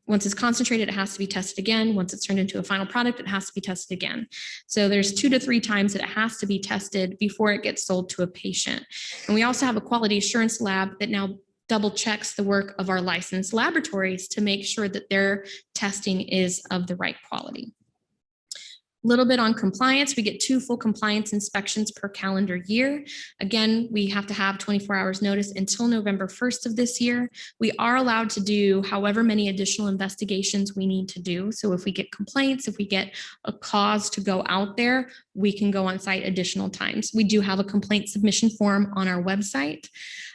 once it's concentrated, it has to be tested again. Once it's turned into a final product, it has to be tested again. So there's 2 to 3 times that it has to be tested before it gets sold to a patient. And we also have a quality assurance lab that now double checks the work of our licensed laboratories to make sure that their testing is of the right quality. A little bit on compliance. We get 2 full compliance inspections per calendar year. Again, we have to have 24 hours notice until November 1st of this year. We are allowed to do however many additional investigations we need to do. So if we get complaints, if we get a cause to go out there, we can go on site additional times. We do have a complaint submission form on our website.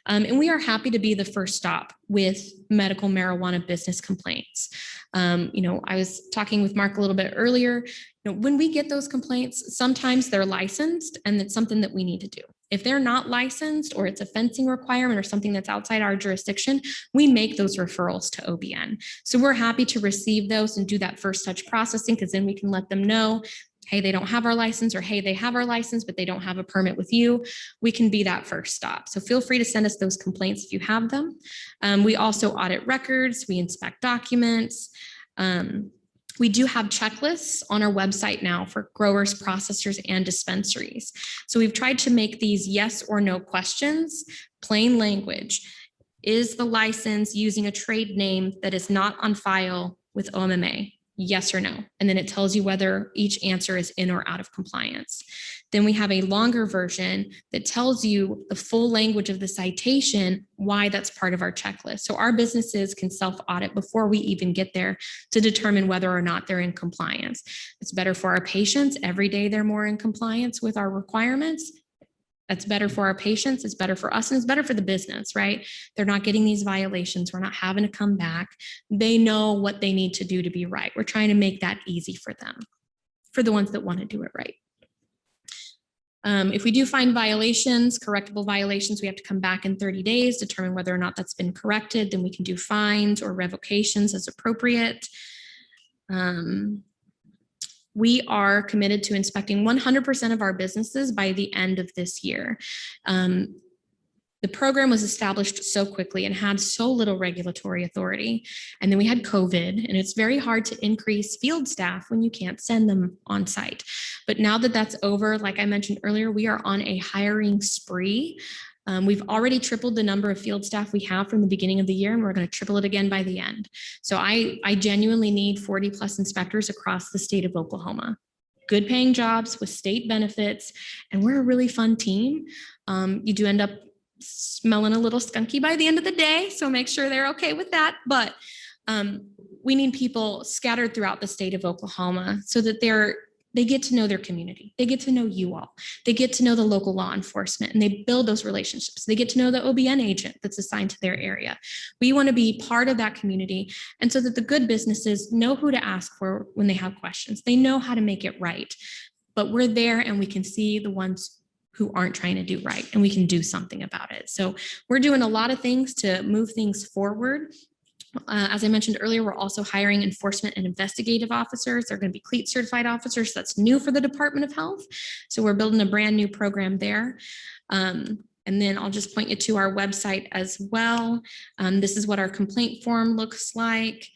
And we are happy to be the first stop with medical marijuana business complaints. I was talking with Mark a little bit earlier. When we get those complaints, sometimes they're licensed and it's something that we need to do. If they're not licensed or it's a fencing requirement or something that's outside our jurisdiction, we make those referrals to OBN. So we're happy to receive those and do that first touch processing, because then we can let them know, hey, they don't have our license, or hey, they have our license, but they don't have a permit with you. We can be that first stop. So feel free to send us those complaints if you have them. We also audit records, we inspect documents. We do have checklists on our website now for growers, processors, and dispensaries. So we've tried to make these yes or no questions, plain language. Is the license using a trade name that is not on file with OMMA? Yes or no. And then it tells you whether each answer is in or out of compliance. Then we have a longer version that tells you the full language of the citation, why that's part of our checklist. So our businesses can self-audit before we even get there to determine whether or not they're in compliance. It's better for our patients. Every day they're more in compliance with our requirements. That's better for our patients, it's better for us, and it's better for the business, right? They're not getting these violations. We're not having to come back. They know what they need to do to be right. We're trying to make that easy for them, for the ones that want to do it right. If we do find violations, correctable violations, we have to come back in 30 days, determine whether or not that's been corrected. Then we can do fines or revocations as appropriate. We are committed to inspecting 100% of our businesses by the end of this year. The program was established so quickly and had so little regulatory authority. And then we had COVID, and it's very hard to increase field staff when you can't send them on site. But now that that's over, like I mentioned earlier, we are on a hiring spree. We've already tripled the number of field staff we have from the beginning of the year, and we're going to triple it again by the end. So I genuinely need 40 plus inspectors across the state of Oklahoma. Good paying jobs with state benefits, and we're a really fun team. You do end up smelling a little skunky by the end of the day, so make sure they're okay with that. But we need people scattered throughout the state of Oklahoma so that they get to know their community. They get to know you all. They get to know the local law enforcement, and they build those relationships. They get to know the OBN agent that's assigned to their area. We want to be part of that community, and so that the good businesses know who to ask for when they have questions. They know how to make it right, but we're there and we can see the ones who aren't trying to do right, and we can do something about it. So we're doing a lot of things to move things forward. As I mentioned earlier, we're also hiring enforcement and investigative officers. They're going to be CLEAT certified officers. That's new for the Department of Health. So we're building a brand new program there. And then I'll just point you to our website as well. This is what our complaint form looks like.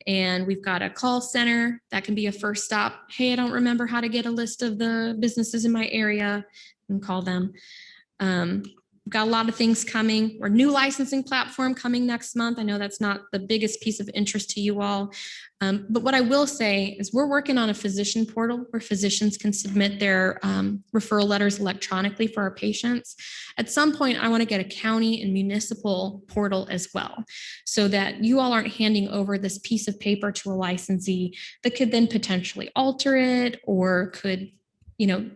And we've got a call center that can be a first stop. Hey, I don't remember how to get a list of the businesses in my area, and call them. We've got a lot of things coming. Our new licensing platform coming next month. I know that's not the biggest piece of interest to you all. But what I will say is we're working on a physician portal where physicians can submit their referral letters electronically for our patients. At some point, I want to get a county and municipal portal as well, so that you all aren't handing over this piece of paper to a licensee that could then potentially alter it or could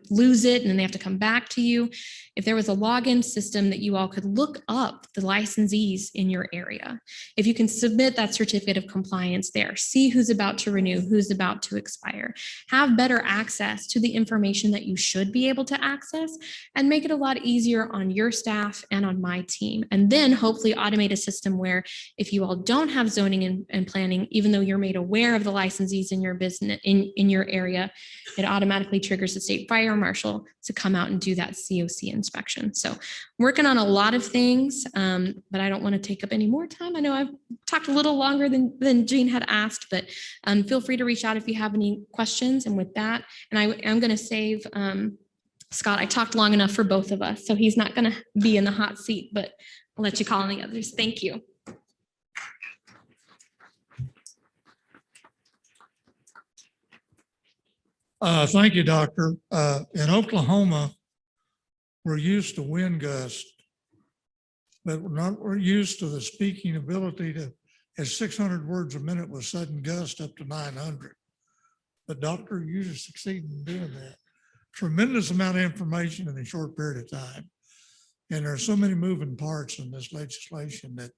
lose it and then they have to come back to you. If there was a login system that you all could look up the licensees in your area, if you can submit that certificate of compliance there, see who's about to renew, who's about to expire, have better access to the information that you should be able to access, and make it a lot easier on your staff and on my team. And then hopefully automate a system where if you all don't have zoning and planning, even though you're made aware of the licensees in your business, in your area, it automatically triggers the state fire marshal to come out and do that COC inspection. So working on a lot of things, but I don't want to take up any more time. I know I've talked a little longer than Jean had asked, but feel free to reach out if you have any questions. And with that, and I'm going to save Scott. I talked long enough for both of us, so he's not going to be in the hot seat, but I'll let you call on the others. Thank you. Thank you, Doctor. In Oklahoma, we're used to wind gusts, but we're used to the speaking ability to at 600 words a minute with sudden gust up to 900. But Doctor, you just succeeded in doing that. Tremendous amount of information in a short period of time. And there are so many moving parts in this legislation that,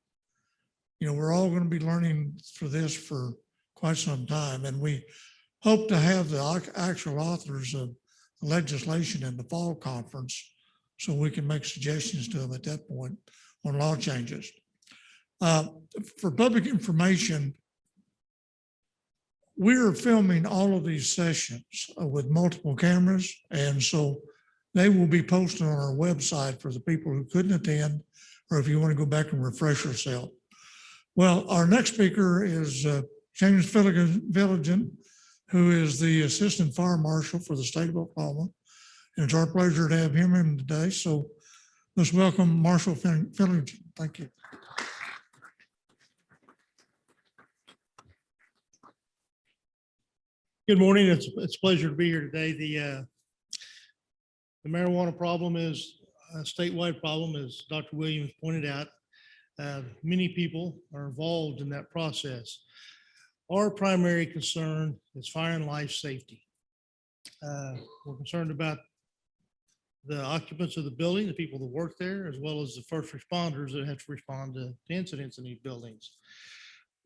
we're all going to be learning for this for quite some time. And we hope to have the actual authors of the legislation in the fall conference so we can make suggestions to them at that point on law changes. For public information, we're filming all of these sessions with multiple cameras, and so they will be posted on our website for the people who couldn't attend, or if you want to go back and refresh yourself. Well, our next speaker is James Villigan, who is the Assistant Fire Marshal for the state of Oklahoma. And it's our pleasure to have him in today. So let's welcome Marshal Villigan. Thank you. Good morning. It's a pleasure to be here today. The marijuana problem is a statewide problem, as Dr. Williams pointed out. Many people are involved in that process. Our primary concern is fire and life safety. We're concerned about the occupants of the building, the people that work there, as well as the first responders that have to respond to incidents in these buildings.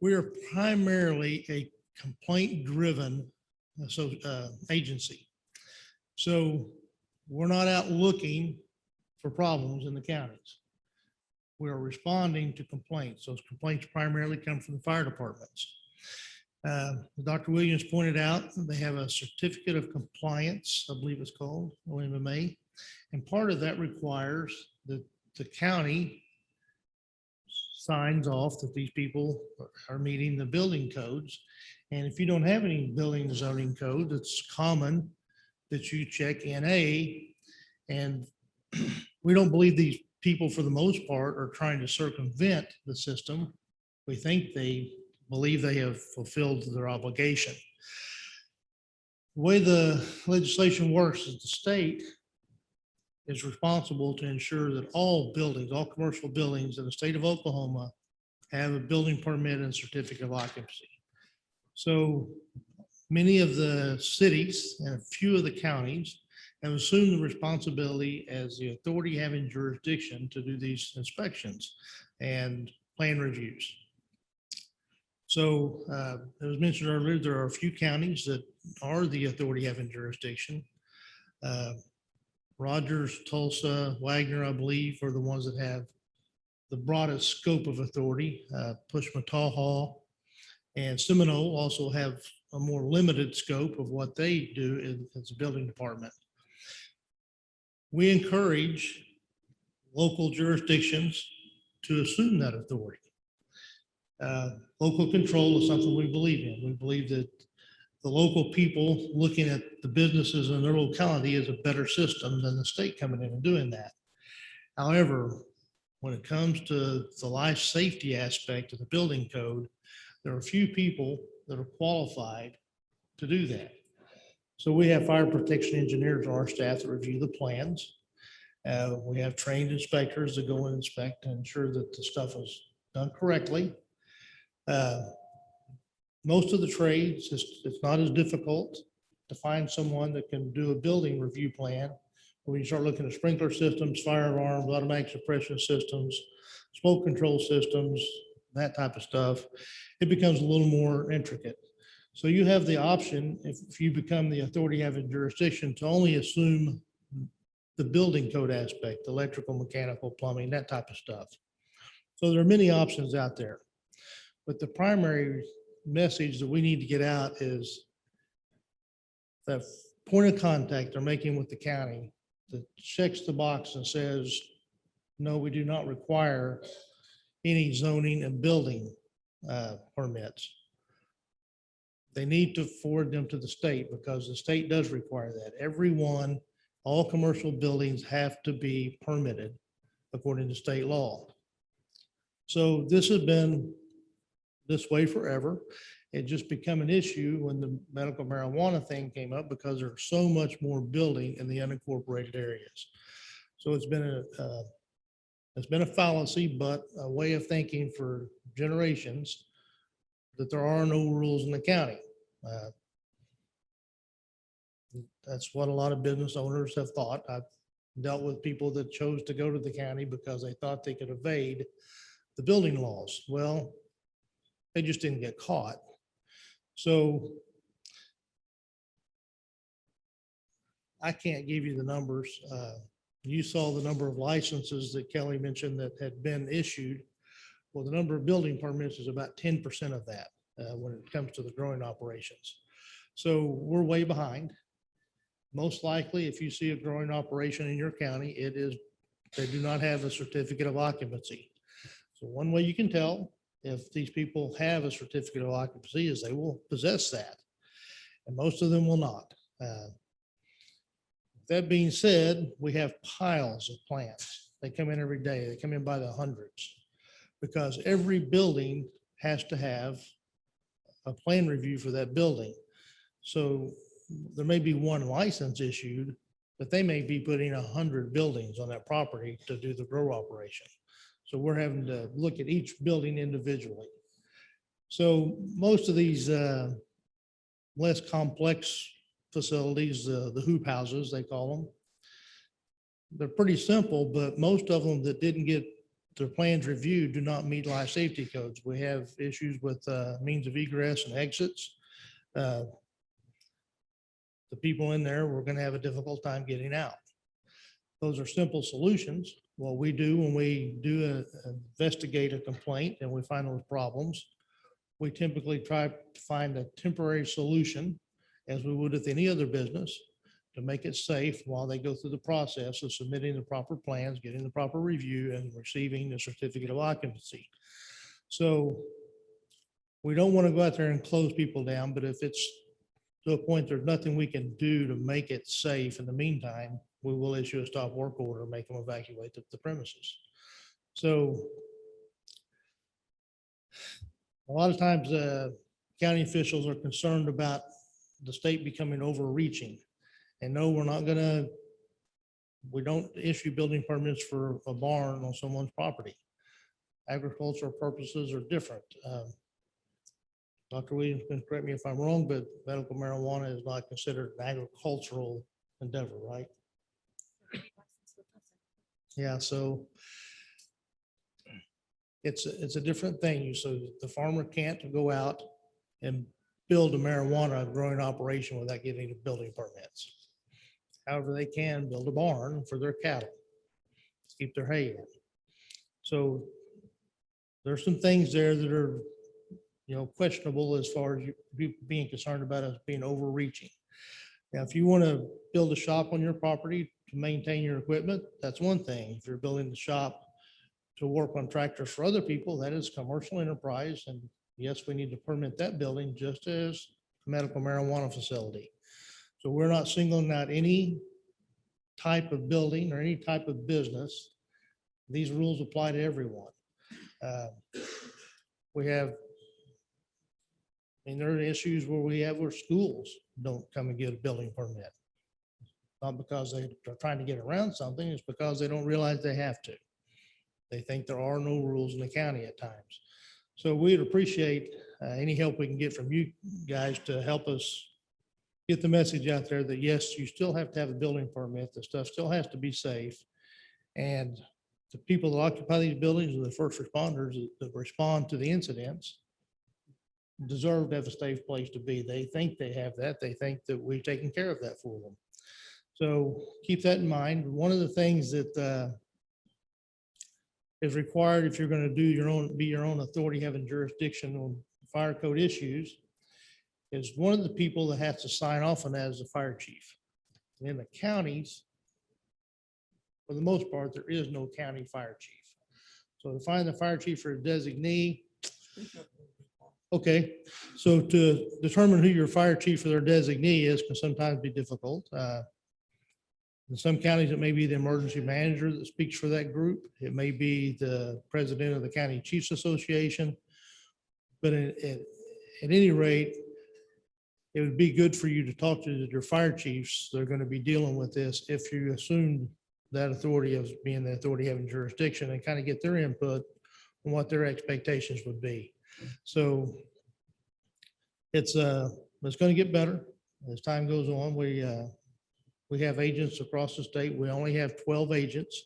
We are primarily a complaint-driven agency. So we're not out looking for problems in the counties. We are responding to complaints. Those complaints primarily come from the fire departments. Dr. Williams pointed out they have a certificate of compliance, I believe it's called, OMMA, and part of that requires that the county signs off that these people are meeting the building codes. And if you don't have any building and zoning code, it's common that you check NA, and we don't believe these people, for the most part, are trying to circumvent the system. We think they believe they have fulfilled their obligation. The way the legislation works is the state is responsible to ensure that all buildings, all commercial buildings in the state of Oklahoma have a building permit and certificate of occupancy. So many of the cities and a few of the counties have assumed the responsibility as the authority having jurisdiction to do these inspections and plan reviews. So as mentioned earlier, there are a few counties that are the authority having jurisdiction. Rogers, Tulsa, Wagner, I believe, are the ones that have the broadest scope of authority. Pushmataha and Seminole also have a more limited scope of what they do as a building department. We encourage local jurisdictions to assume that authority. Local control is something we believe in. We believe that the local people looking at the businesses in their locality is a better system than the state coming in and doing that. However, when it comes to the life safety aspect of the building code, there are a few people that are qualified to do that. So we have fire protection engineers on our staff that review the plans. We have trained inspectors that go and inspect and ensure that the stuff is done correctly. Most of the trades, it's not as difficult to find someone that can do a building review plan. When you start looking at sprinkler systems, fire alarms, automatic suppression systems, smoke control systems, that type of stuff, it becomes a little more intricate. So you have the option, if you become the authority having jurisdiction, to only assume the building code aspect, electrical, mechanical, plumbing, that type of stuff. So there are many options out there. But the primary message that we need to get out is that point of contact they're making with the county that checks the box and says, no, we do not require any zoning and building permits. They need to forward them to the state because the state does require that. Everyone, all commercial buildings have to be permitted according to state law. So this has been this way forever. It just became an issue when the medical marijuana thing came up because there's so much more building in the unincorporated areas. So it's been a fallacy, but a way of thinking for generations that there are no rules in the county. That's what a lot of business owners have thought. I've dealt with people that chose to go to the county because they thought they could evade the building laws. Well, they just didn't get caught. So I can't give you the numbers. You saw the number of licenses that Kelly mentioned that had been issued. Well, the number of building permits is about 10% of that when it comes to the growing operations. So we're way behind. Most likely, if you see a growing operation in your county, they do not have a certificate of occupancy. So one way you can tell if these people have a certificate of occupancy is they will possess that. And most of them will not. That being said, we have piles of plans. They come in every day. They come in by the hundreds because every building has to have a plan review for that building. So there may be one license issued, but they may be putting 100 buildings on that property to do the grow operation. So we're having to look at each building individually. So most of these less complex facilities, the hoop houses, they call them, they're pretty simple, but most of them that didn't get their plans reviewed do not meet life safety codes. We have issues with means of egress and exits. The people in there, we're going to have a difficult time getting out. Those are simple solutions. What we do when we investigate a complaint and we find those problems, we typically try to find a temporary solution as we would with any other business to make it safe while they go through the process of submitting the proper plans, getting the proper review and receiving the certificate of occupancy. So we don't want to go out there and close people down, but if it's to a point there's nothing we can do to make it safe in the meantime, we will issue a stop work order, make them evacuate the premises. So a lot of times county officials are concerned about the state becoming overreaching. And no, we don't issue building permits for a barn on someone's property. agricultural purposes are different. Dr. Williams can correct me if I'm wrong, but medical marijuana is not considered an agricultural endeavor, right? Yeah, so it's a different thing. So the farmer can't go out and build a marijuana growing operation without getting the building permits. However, they can build a barn for their cattle to keep their hay in. So there's some things there that are, questionable as far as you being concerned about us being overreaching. Now, if you want to build a shop on your property to maintain your equipment, that's one thing. If you're building the shop to work on tractors for other people, that is commercial enterprise. And yes, we need to permit that building just as a medical marijuana facility. So we're not singling out any type of building or any type of business. These rules apply to everyone. There are issues where schools don't come and get a building permit. Not because they're trying to get around something, it's because they don't realize they have to. They think there are no rules in the county at times. So we'd appreciate any help we can get from you guys to help us get the message out there that yes, you still have to have a building permit. The stuff still has to be safe. And the people that occupy these buildings are the first responders that respond to the incidents deserve to have a safe place to be. They think they have that. They think that we've taken care of that for them. So keep that in mind. One of the things that is required if you're going to be your own authority having jurisdiction on fire code issues is one of the people that has to sign off on that is the fire chief. And in the counties, for the most part, there is no county fire chief. So to find the fire chief or designee, okay, so to determine who your fire chief or their designee is can sometimes be difficult. In some counties, it may be the emergency manager that speaks for that group. It may be the president of the County Chiefs Association. But at any rate, it would be good for you to talk to your fire chiefs. They're going to be dealing with this if you assume that authority as being the authority having jurisdiction and kind of get their input on what their expectations would be. So it's going to get better as time goes on. We have agents across the state. We only have 12 agents.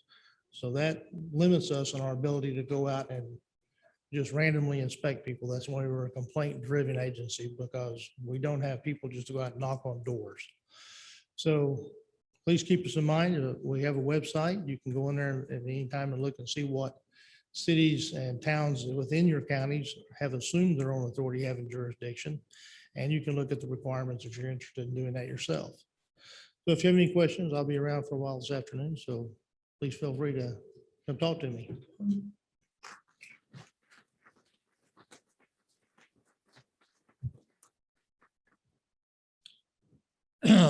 So that limits us on our ability to go out and just randomly inspect people. That's why we're a complaint-driven agency, because we don't have people just to go out and knock on doors. So please keep us in mind. We have a website. You can go in there at any time and look and see what cities and towns within your counties have assumed their own authority having jurisdiction. And you can look at the requirements if you're interested in doing that yourself. So if you have any questions, I'll be around for a while this afternoon. So please feel free to come talk to me.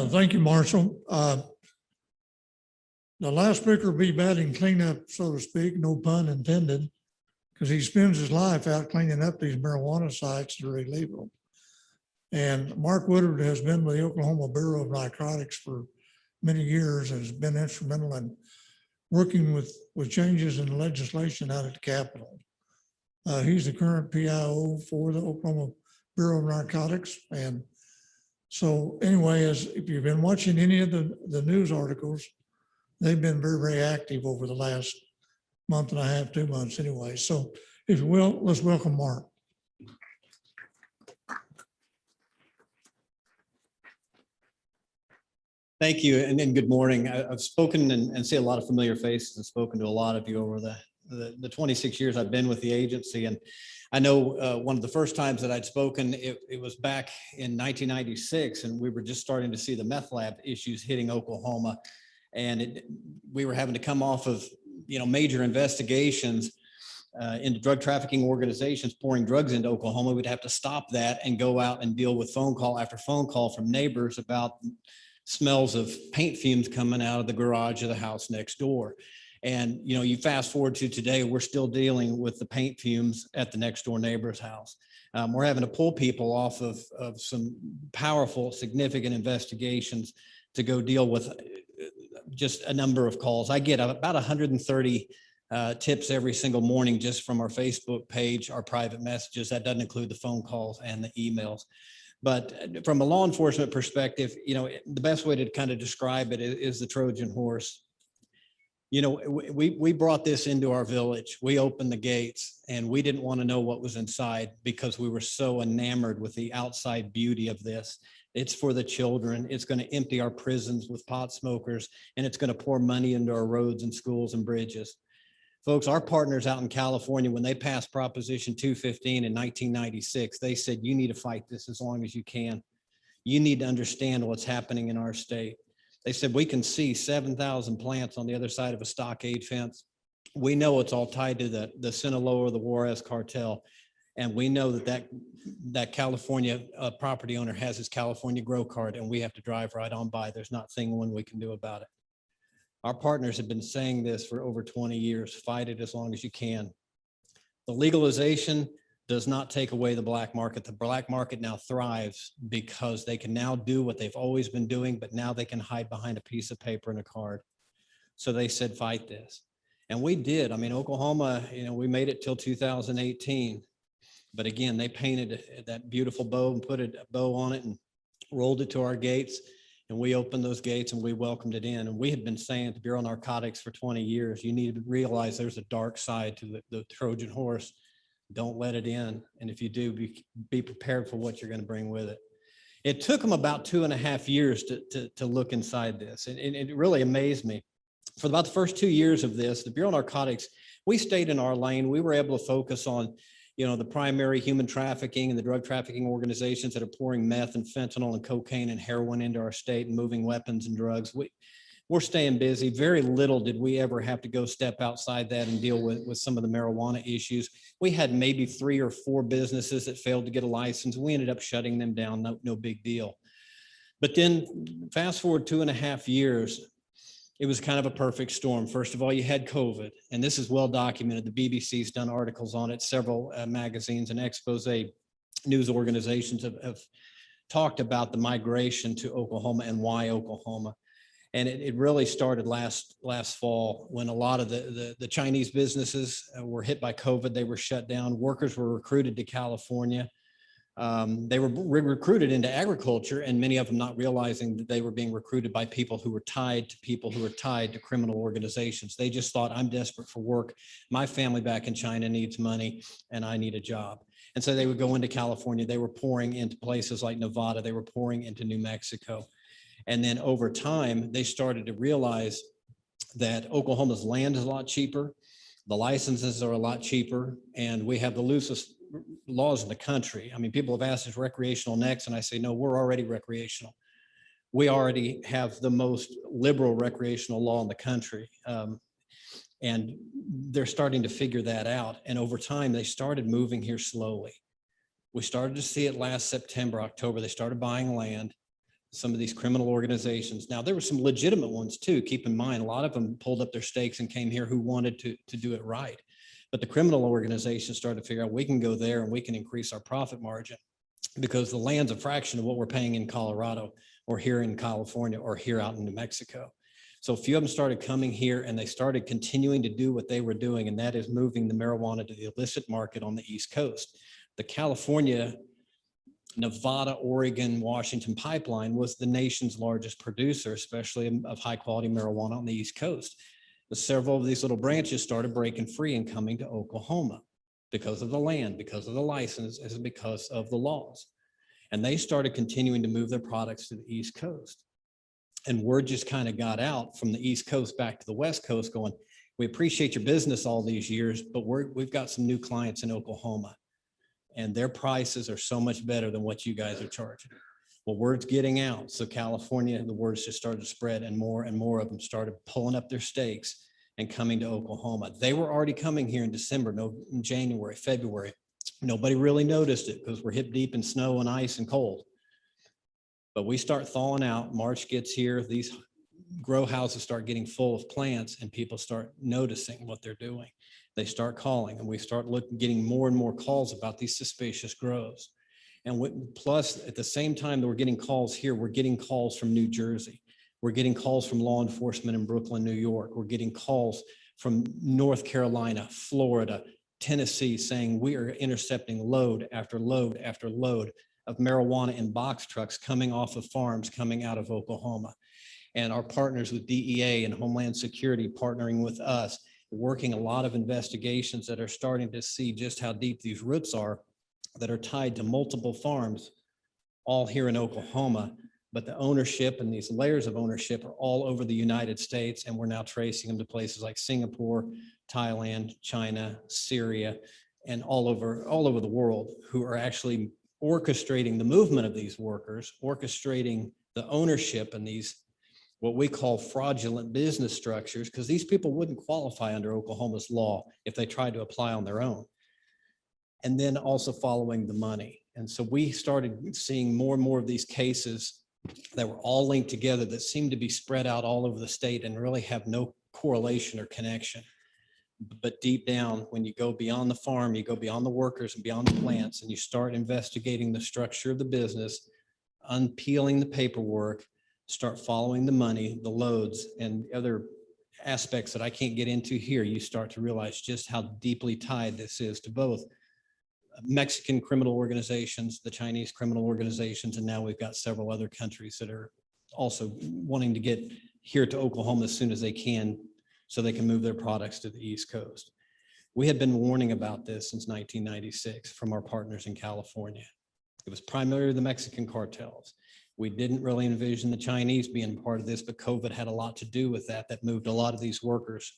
Thank you, Marshall. The last speaker will be batting cleanup, so to speak, no pun intended, because he spends his life out cleaning up these marijuana sites that are illegal. And Mark Woodard has been with the Oklahoma Bureau of Narcotics for many years and has been instrumental in working with changes in legislation out at the Capitol. He's the current PIO for the Oklahoma Bureau of Narcotics. And so anyway, if you've been watching any of the news articles, they've been very, very active over the last month and a half, 2 months anyway. So if you will, let's welcome Mark. Thank you, and good morning. I've spoken and see a lot of familiar faces and spoken to a lot of you over the 26 years I've been with the agency. And I know one of the first times that I'd spoken, it was back in 1996, and we were just starting to see the meth lab issues hitting Oklahoma. And we were having to come off of, major investigations into drug trafficking organizations pouring drugs into Oklahoma. We'd have to stop that and go out and deal with phone call after phone call from neighbors about smells of paint fumes coming out of the garage of the house next door. And, you fast forward to today, we're still dealing with the paint fumes at the next door neighbor's house. We're having to pull people off of some powerful, significant investigations to go deal with just a number of calls. I get about 130 tips every single morning just from our Facebook page, our private messages. That doesn't include the phone calls and the emails. But from a law enforcement perspective, you know, the best way to kind of describe it is the Trojan horse. You know, we brought this into our village. We opened the gates and we didn't want to know what was inside because we were so enamored with the outside beauty of this. It's for the children. It's going to empty our prisons with pot smokers, and it's going to pour money into our roads and schools and bridges. Folks, our partners out in California, when they passed Proposition 215 in 1996, they said, you need to fight this as long as you can. You need to understand what's happening in our state. They said, we can see 7,000 plants on the other side of a stockade fence. We know it's all tied to the Sinaloa, the Juarez cartel. And we know that California property owner has his California grow card, and we have to drive right on by. There's not a thing one we can do about it. Our partners have been saying this for over 20 years, fight it as long as you can. The legalization does not take away the black market. The black market now thrives because they can now do what they've always been doing, but now they can hide behind a piece of paper and a card. So they said, fight this. And we did. I mean, Oklahoma, you know, we made it till 2018. But again, they painted that beautiful bow and put a bow on it and rolled it to our gates. And we opened those gates and we welcomed it in. And we had been saying to Bureau of Narcotics for 20 years, you need to realize there's a dark side to the Trojan horse. Don't let it in. And if you do, be prepared for what you're going to bring with it. It took them about 2.5 years to look inside this. And it really amazed me. For about the first 2 years of this, the Bureau of Narcotics, we stayed in our lane. We were able to focus on, you know, the primary human trafficking and the drug trafficking organizations that are pouring meth and fentanyl and cocaine and heroin into our state and moving weapons and drugs. We're staying busy. Very little did we ever have to go step outside that and deal with some of the marijuana issues. We had maybe 3 or 4 businesses that failed to get a license. We ended up shutting them down. No big deal. But then fast forward 2.5 years, it was kind of a perfect storm. First of all, you had COVID, and this is well documented. The BBC's done articles on it. Several magazines and expose news organizations have talked about the migration to Oklahoma and why Oklahoma. And it really started last fall when a lot of the Chinese businesses were hit by COVID. They were shut down. Workers were recruited to California. They were recruited into agriculture, and many of them not realizing that they were being recruited by people who were tied to criminal organizations. They just thought, I'm desperate for work. My family back in China needs money and I need a job. And so they would go into California. They were pouring into places like Nevada. They were pouring into New Mexico. And then over time, they started to realize that Oklahoma's land is a lot cheaper. The licenses are a lot cheaper, and we have the loosest laws in the country. I mean, people have asked, is recreational next? And I say, no, we're already recreational. We already have the most liberal recreational law in the country. And they're starting to figure that out. And over time, they started moving here slowly. We started to see it last September, October. They started buying land. Some of these criminal organizations. Now, there were some legitimate ones too. Keep in mind, a lot of them pulled up their stakes and came here who wanted to do it right. But the criminal organizations started to figure out we can go there and we can increase our profit margin because the land's a fraction of what we're paying in Colorado or here in California or here out in New Mexico. So a few of them started coming here and they started continuing to do what they were doing, and that is moving the marijuana to the illicit market on the East Coast. The California, Nevada, Oregon, Washington pipeline was the nation's largest producer, especially of high quality marijuana on the East Coast. But several of these little branches started breaking free and coming to Oklahoma because of the land, because of the license, and because of the laws. And they started continuing to move their products to the East Coast. And word just kind of got out from the East Coast back to the West Coast going, we appreciate your business all these years, but we've got some new clients in Oklahoma. And their prices are so much better than what you guys are charging. Well, word's getting out. So California, the words just started to spread, and more of them started pulling up their stakes and coming to Oklahoma. They were already coming here in December, in January, February. Nobody really noticed it because we're hip deep in snow and ice and cold. But we start thawing out. March gets here. These grow houses start getting full of plants, and people start noticing what they're doing. They start calling, and we start getting more and more calls about these suspicious grows. And plus, at the same time that we're getting calls here, we're getting calls from New Jersey. We're getting calls from law enforcement in Brooklyn, New York. We're getting calls from North Carolina, Florida, Tennessee, saying we are intercepting load after load after load of marijuana in box trucks coming off of farms coming out of Oklahoma. And our partners with DEA and Homeland Security partnering with us, working a lot of investigations that are starting to see just how deep these roots are that are tied to multiple farms all here in Oklahoma. But the ownership and these layers of ownership are all over the United States. And we're now tracing them to places like Singapore, Thailand, China, Syria, and all over the world, who are actually orchestrating the movement of these workers, orchestrating the ownership in these what we call fraudulent business structures, because these people wouldn't qualify under Oklahoma's law if they tried to apply on their own. And then also following the money. And so we started seeing more and more of these cases that were all linked together that seemed to be spread out all over the state and really have no correlation or connection. But deep down, when you go beyond the farm, you go beyond the workers and beyond the plants, and you start investigating the structure of the business, unpeeling the paperwork, start following the money, the loads, and other aspects that I can't get into here, you start to realize just how deeply tied this is to both Mexican criminal organizations, the Chinese criminal organizations, and now we've got several other countries that are also wanting to get here to Oklahoma as soon as they can so they can move their products to the East Coast. We had been warning about this since 1996 from our partners in California. It was primarily the Mexican cartels. We didn't really envision the Chinese being part of this, but COVID had a lot to do with that. That moved a lot of these workers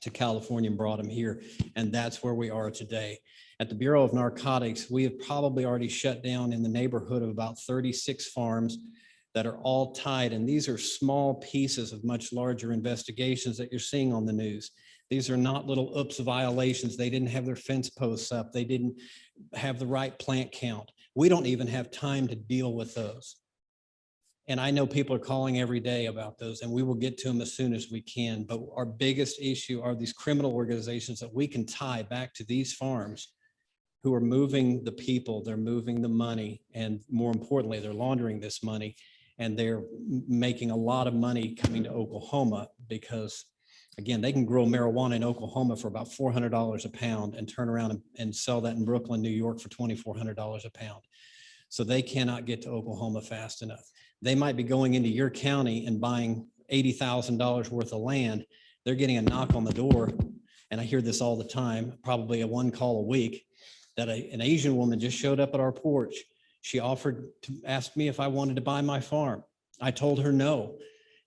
to California and brought them here. And that's where we are today. At the Bureau of Narcotics, we have probably already shut down in the neighborhood of about 36 farms that are all tied. And these are small pieces of much larger investigations that you're seeing on the news. These are not little oops violations. They didn't have their fence posts up. They didn't have the right plant count. We don't even have time to deal with those. And I know people are calling every day about those, and we will get to them as soon as we can. But our biggest issue are these criminal organizations that we can tie back to these farms who are moving the people, they're moving the money, and more importantly, they're laundering this money, and they're making a lot of money coming to Oklahoma because, again, they can grow marijuana in Oklahoma for about $400 a pound and turn around and sell that in Brooklyn, New York for $2,400 a pound. So they cannot get to Oklahoma fast enough. They might be going into your county and buying $80,000 worth of land. They're getting a knock on the door. And I hear this all the time, probably a one call a week, that an Asian woman just showed up at our porch. She offered to ask me if I wanted to buy my farm. I told her no.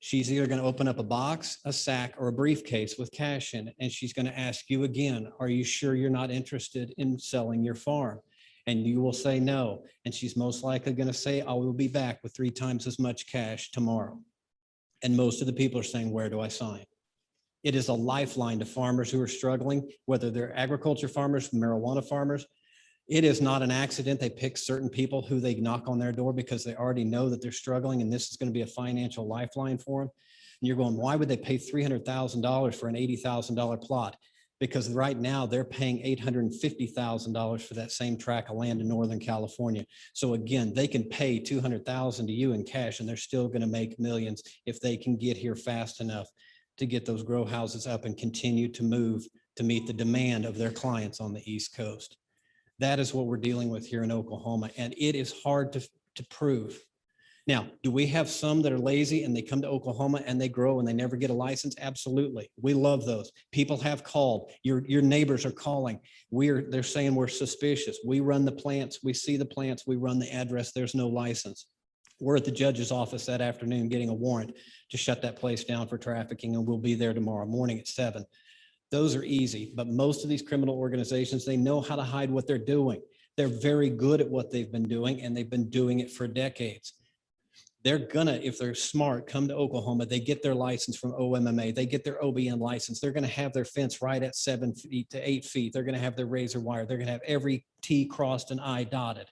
She's either going to open up a box, a sack, or a briefcase with cash in it. And she's going to ask you again, are you sure you're not interested in selling your farm? And you will say no. And she's most likely going to say, I will be back with 3 times as much cash tomorrow. And most of the people are saying, where do I sign? It is a lifeline to farmers who are struggling, whether they're agriculture farmers, marijuana farmers. It is not an accident. They pick certain people who they knock on their door because they already know that they're struggling, and this is going to be a financial lifeline for them. And you're going, why would they pay $300,000 for an $80,000 plot? Because right now they're paying $850,000 for that same tract of land in Northern California. So again, they can pay $200,000 to you in cash, and they're still going to make millions if they can get here fast enough to get those grow houses up and continue to move to meet the demand of their clients on the East Coast. That is what we're dealing with here in Oklahoma, and it is hard to prove. Now, do we have some that are lazy and they come to Oklahoma and they grow and they never get a license? Absolutely. We love those. People have called. Your neighbors are calling. They're saying we're suspicious. We run the plants. We see the plants. We run the address. There's no license. We're at the judge's office that afternoon getting a warrant to shut that place down for trafficking, and we'll be there tomorrow morning at 7. Those are easy, but most of these criminal organizations, they know how to hide what they're doing. They're very good at what they've been doing, and they've been doing it for decades. They're gonna, if they're smart, come to Oklahoma, they get their license from OMMA, they get their OBN license, they're gonna have their fence right at 7 feet to 8 feet. They're gonna have their razor wire. They're gonna have every T crossed and I dotted.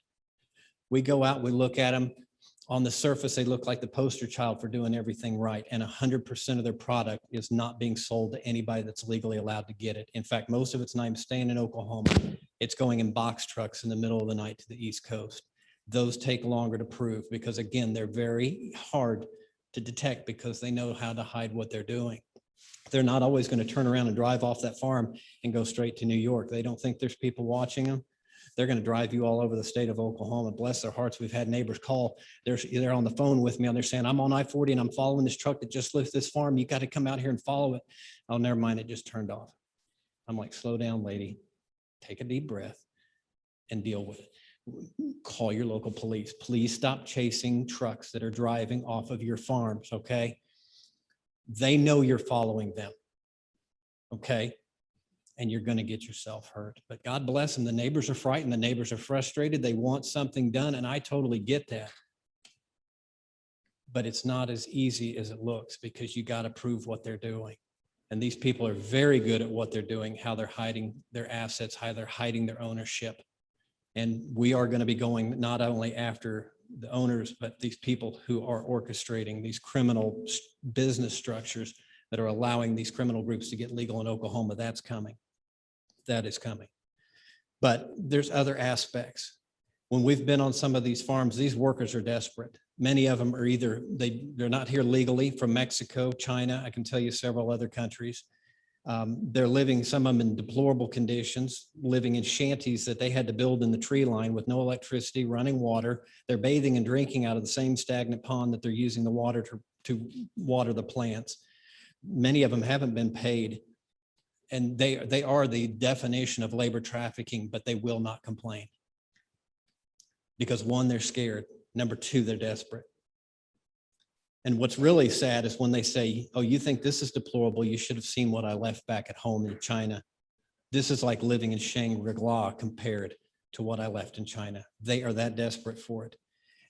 We go out, we look at them. On the surface, they look like the poster child for doing everything right. And 100% of their product is not being sold to anybody that's legally allowed to get it. In fact, most of it's not even staying in Oklahoma. It's going in box trucks in the middle of the night to the East Coast. Those take longer to prove because, again, they're very hard to detect because they know how to hide what they're doing. They're not always going to turn around and drive off that farm and go straight to New York. They don't think there's people watching them. They're going to drive you all over the state of Oklahoma. Bless their hearts. We've had neighbors call. They're on the phone with me and they're saying, I'm on I-40 and I'm following this truck that just left this farm. You got to come out here and follow it. Oh, never mind. It just turned off. I'm like, slow down, lady. Take a deep breath and deal with it. Call your local police. Please stop chasing trucks that are driving off of your farms, okay? They know you're following them, okay? And you're going to get yourself hurt. But God bless them. The neighbors are frightened. The neighbors are frustrated. They want something done, and I totally get that. But it's not as easy as it looks because you got to prove what they're doing. And these people are very good at what they're doing, how they're hiding their assets, how they're hiding their ownership. And we are going to be going not only after the owners, but these people who are orchestrating these criminal business structures that are allowing these criminal groups to get legal in Oklahoma. That's coming. That is coming. But there's other aspects. When we've been on some of these farms, these workers are desperate. Many of them are either, they're not here legally from Mexico, China. I can tell you several other countries. They're living, some of them in deplorable conditions, living in shanties that they had to build in the tree line with no electricity, running water. They're bathing and drinking out of the same stagnant pond that they're using the water to water the plants. Many of them haven't been paid. And they are the definition of labor trafficking, but they will not complain. Because one, they're scared. Number two, they're desperate. And what's really sad is when they say, oh, you think this is deplorable? You should have seen what I left back at home in China. This is like living in Shangri-La compared to what I left in China. They are that desperate for it.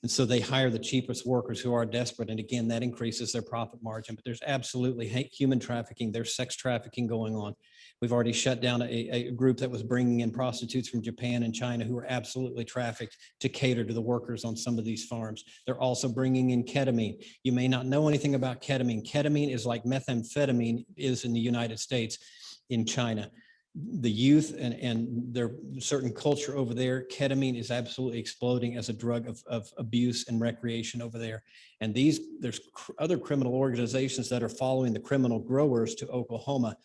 And so they hire the cheapest workers who are desperate. And again, that increases their profit margin. But there's absolutely human trafficking. There's sex trafficking going on. We've already shut down a group that was bringing in prostitutes from Japan and China who are absolutely trafficked to cater to the workers on some of these farms. They're also bringing in ketamine. You may not know anything about ketamine. Ketamine is like methamphetamine is in the United States, in China. The youth and their certain culture over there, ketamine is absolutely exploding as a drug of abuse and recreation over there. And there's other criminal organizations that are following the criminal growers to Oklahoma,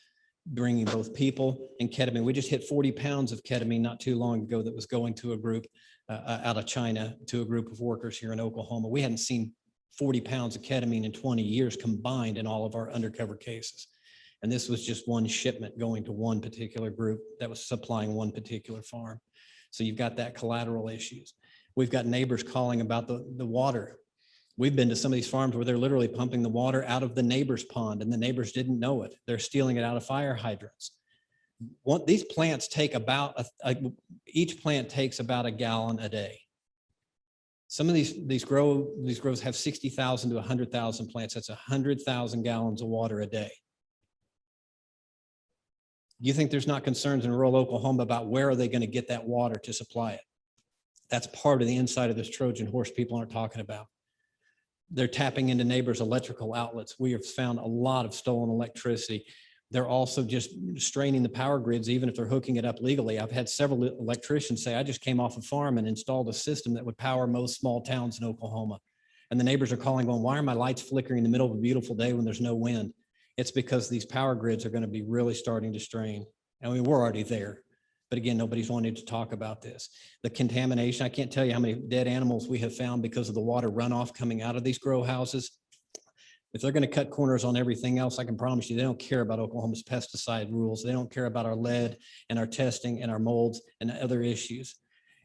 bringing both people and ketamine. We just hit 40 pounds of ketamine not too long ago that was going to a group out of China, to a group of workers here in Oklahoma. We hadn't seen 40 pounds of ketamine in 20 years combined in all of our undercover cases. And this was just one shipment going to one particular group that was supplying one particular farm. So you've got that collateral issues. We've got neighbors calling about the water. We've been to some of these farms where they're literally pumping the water out of the neighbor's pond and the neighbors didn't know it. They're stealing it out of fire hydrants. These plants take about, each plant takes about a gallon a day. Some of these grows have 60,000 to 100,000 plants. That's 100,000 gallons of water a day. You think there's not concerns in rural Oklahoma about where are they going to get that water to supply it? That's part of the inside of this Trojan horse people aren't talking about. They're tapping into neighbors' electrical outlets. We have found a lot of stolen electricity. They're also just straining the power grids, even if they're hooking it up legally. I've had several electricians say, I just came off a farm and installed a system that would power most small towns in Oklahoma. And the neighbors are calling going, why are my lights flickering in the middle of a beautiful day when there's no wind? It's because these power grids are going to be really starting to strain. I mean, we're already there. But again, nobody's wanting to talk about this. The contamination, I can't tell you how many dead animals we have found because of the water runoff coming out of these grow houses. If they're going to cut corners on everything else, I can promise you they don't care about Oklahoma's pesticide rules. They don't care about our lead and our testing and our molds and other issues.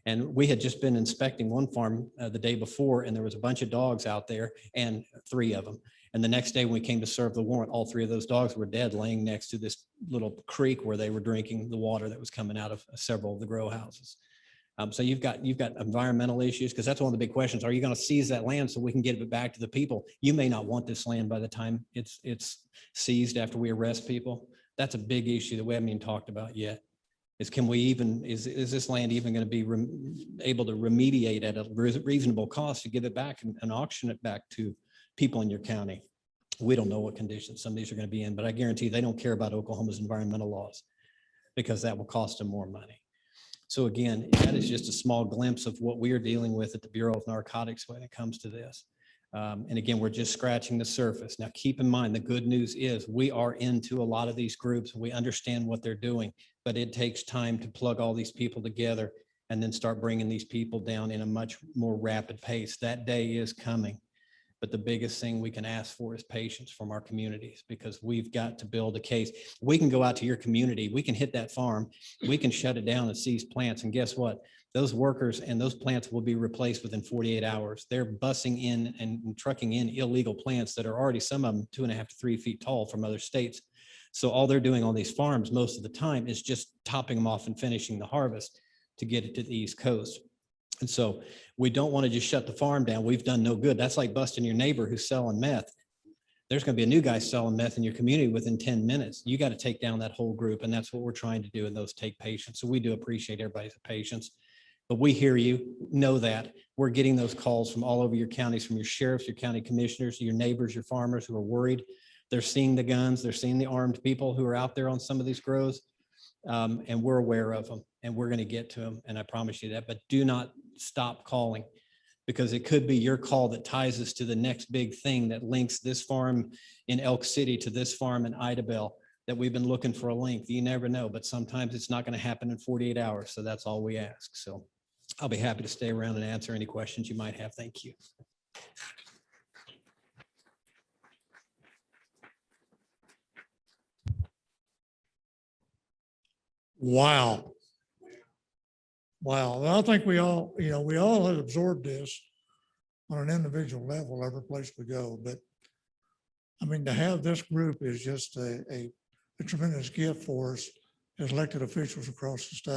And we had just been inspecting one farm the day before, and there was a bunch of dogs out there, and 3 of them. And the next day when we came to serve the warrant, all 3 of those dogs were dead, laying next to this little creek where they were drinking the water that was coming out of several of the grow houses. So you've got environmental issues, because that's one of the big questions. Are you going to seize that land so we can get it back to the people? You may not want this land by the time it's seized after we arrest people. That's a big issue that we haven't even talked about yet. Is this land even going to be able to remediate at a reasonable cost to give it back and auction it back to people in your county? We don't know what conditions some of these are going to be in, but I guarantee they don't care about Oklahoma's environmental laws, because that will cost them more money. So again, that is just a small glimpse of what we are dealing with at the Bureau of Narcotics when it comes to this. And again, we're just scratching the surface. Now, keep in mind, the good news is we are into a lot of these groups. We understand what they're doing, but it takes time to plug all these people together and then start bringing these people down in a much more rapid pace. That day is coming. But the biggest thing we can ask for is patience from our communities, because we've got to build a case. We can go out to your community, we can hit that farm, we can shut it down and seize plants. And guess what? Those workers and those plants will be replaced within 48 hours. They're bussing in and trucking in illegal plants that are already, some of them 2.5 to 3 feet tall, from other states. So all they're doing on these farms most of the time is just topping them off and finishing the harvest to get it to the East Coast. And so we don't want to just shut the farm down. We've done no good. That's like busting your neighbor who's selling meth. There's going to be a new guy selling meth in your community within 10 minutes. You got to take down that whole group. And that's what we're trying to do. And those take patience. So we do appreciate everybody's patience. But we hear you, know that. We're getting those calls from all over your counties, from your sheriffs, your county commissioners, your neighbors, your farmers who are worried. They're seeing the guns. They're seeing the armed people who are out there on some of these grows. And we're aware of them, and we're going to get to them. And I promise you that. But do not stop calling, because it could be your call that ties us to the next big thing that links this farm in Elk City to this farm in Idabel that we've been looking for a link. You never know, but sometimes it's not going to happen in 48 hours. So that's all we ask. So I'll be happy to stay around and answer any questions you might have. Thank you. Wow. Wow. Well, I think we all, we all have absorbed this on an individual level, every place we go. But I mean, to have this group is just a tremendous gift for us as elected officials across the state.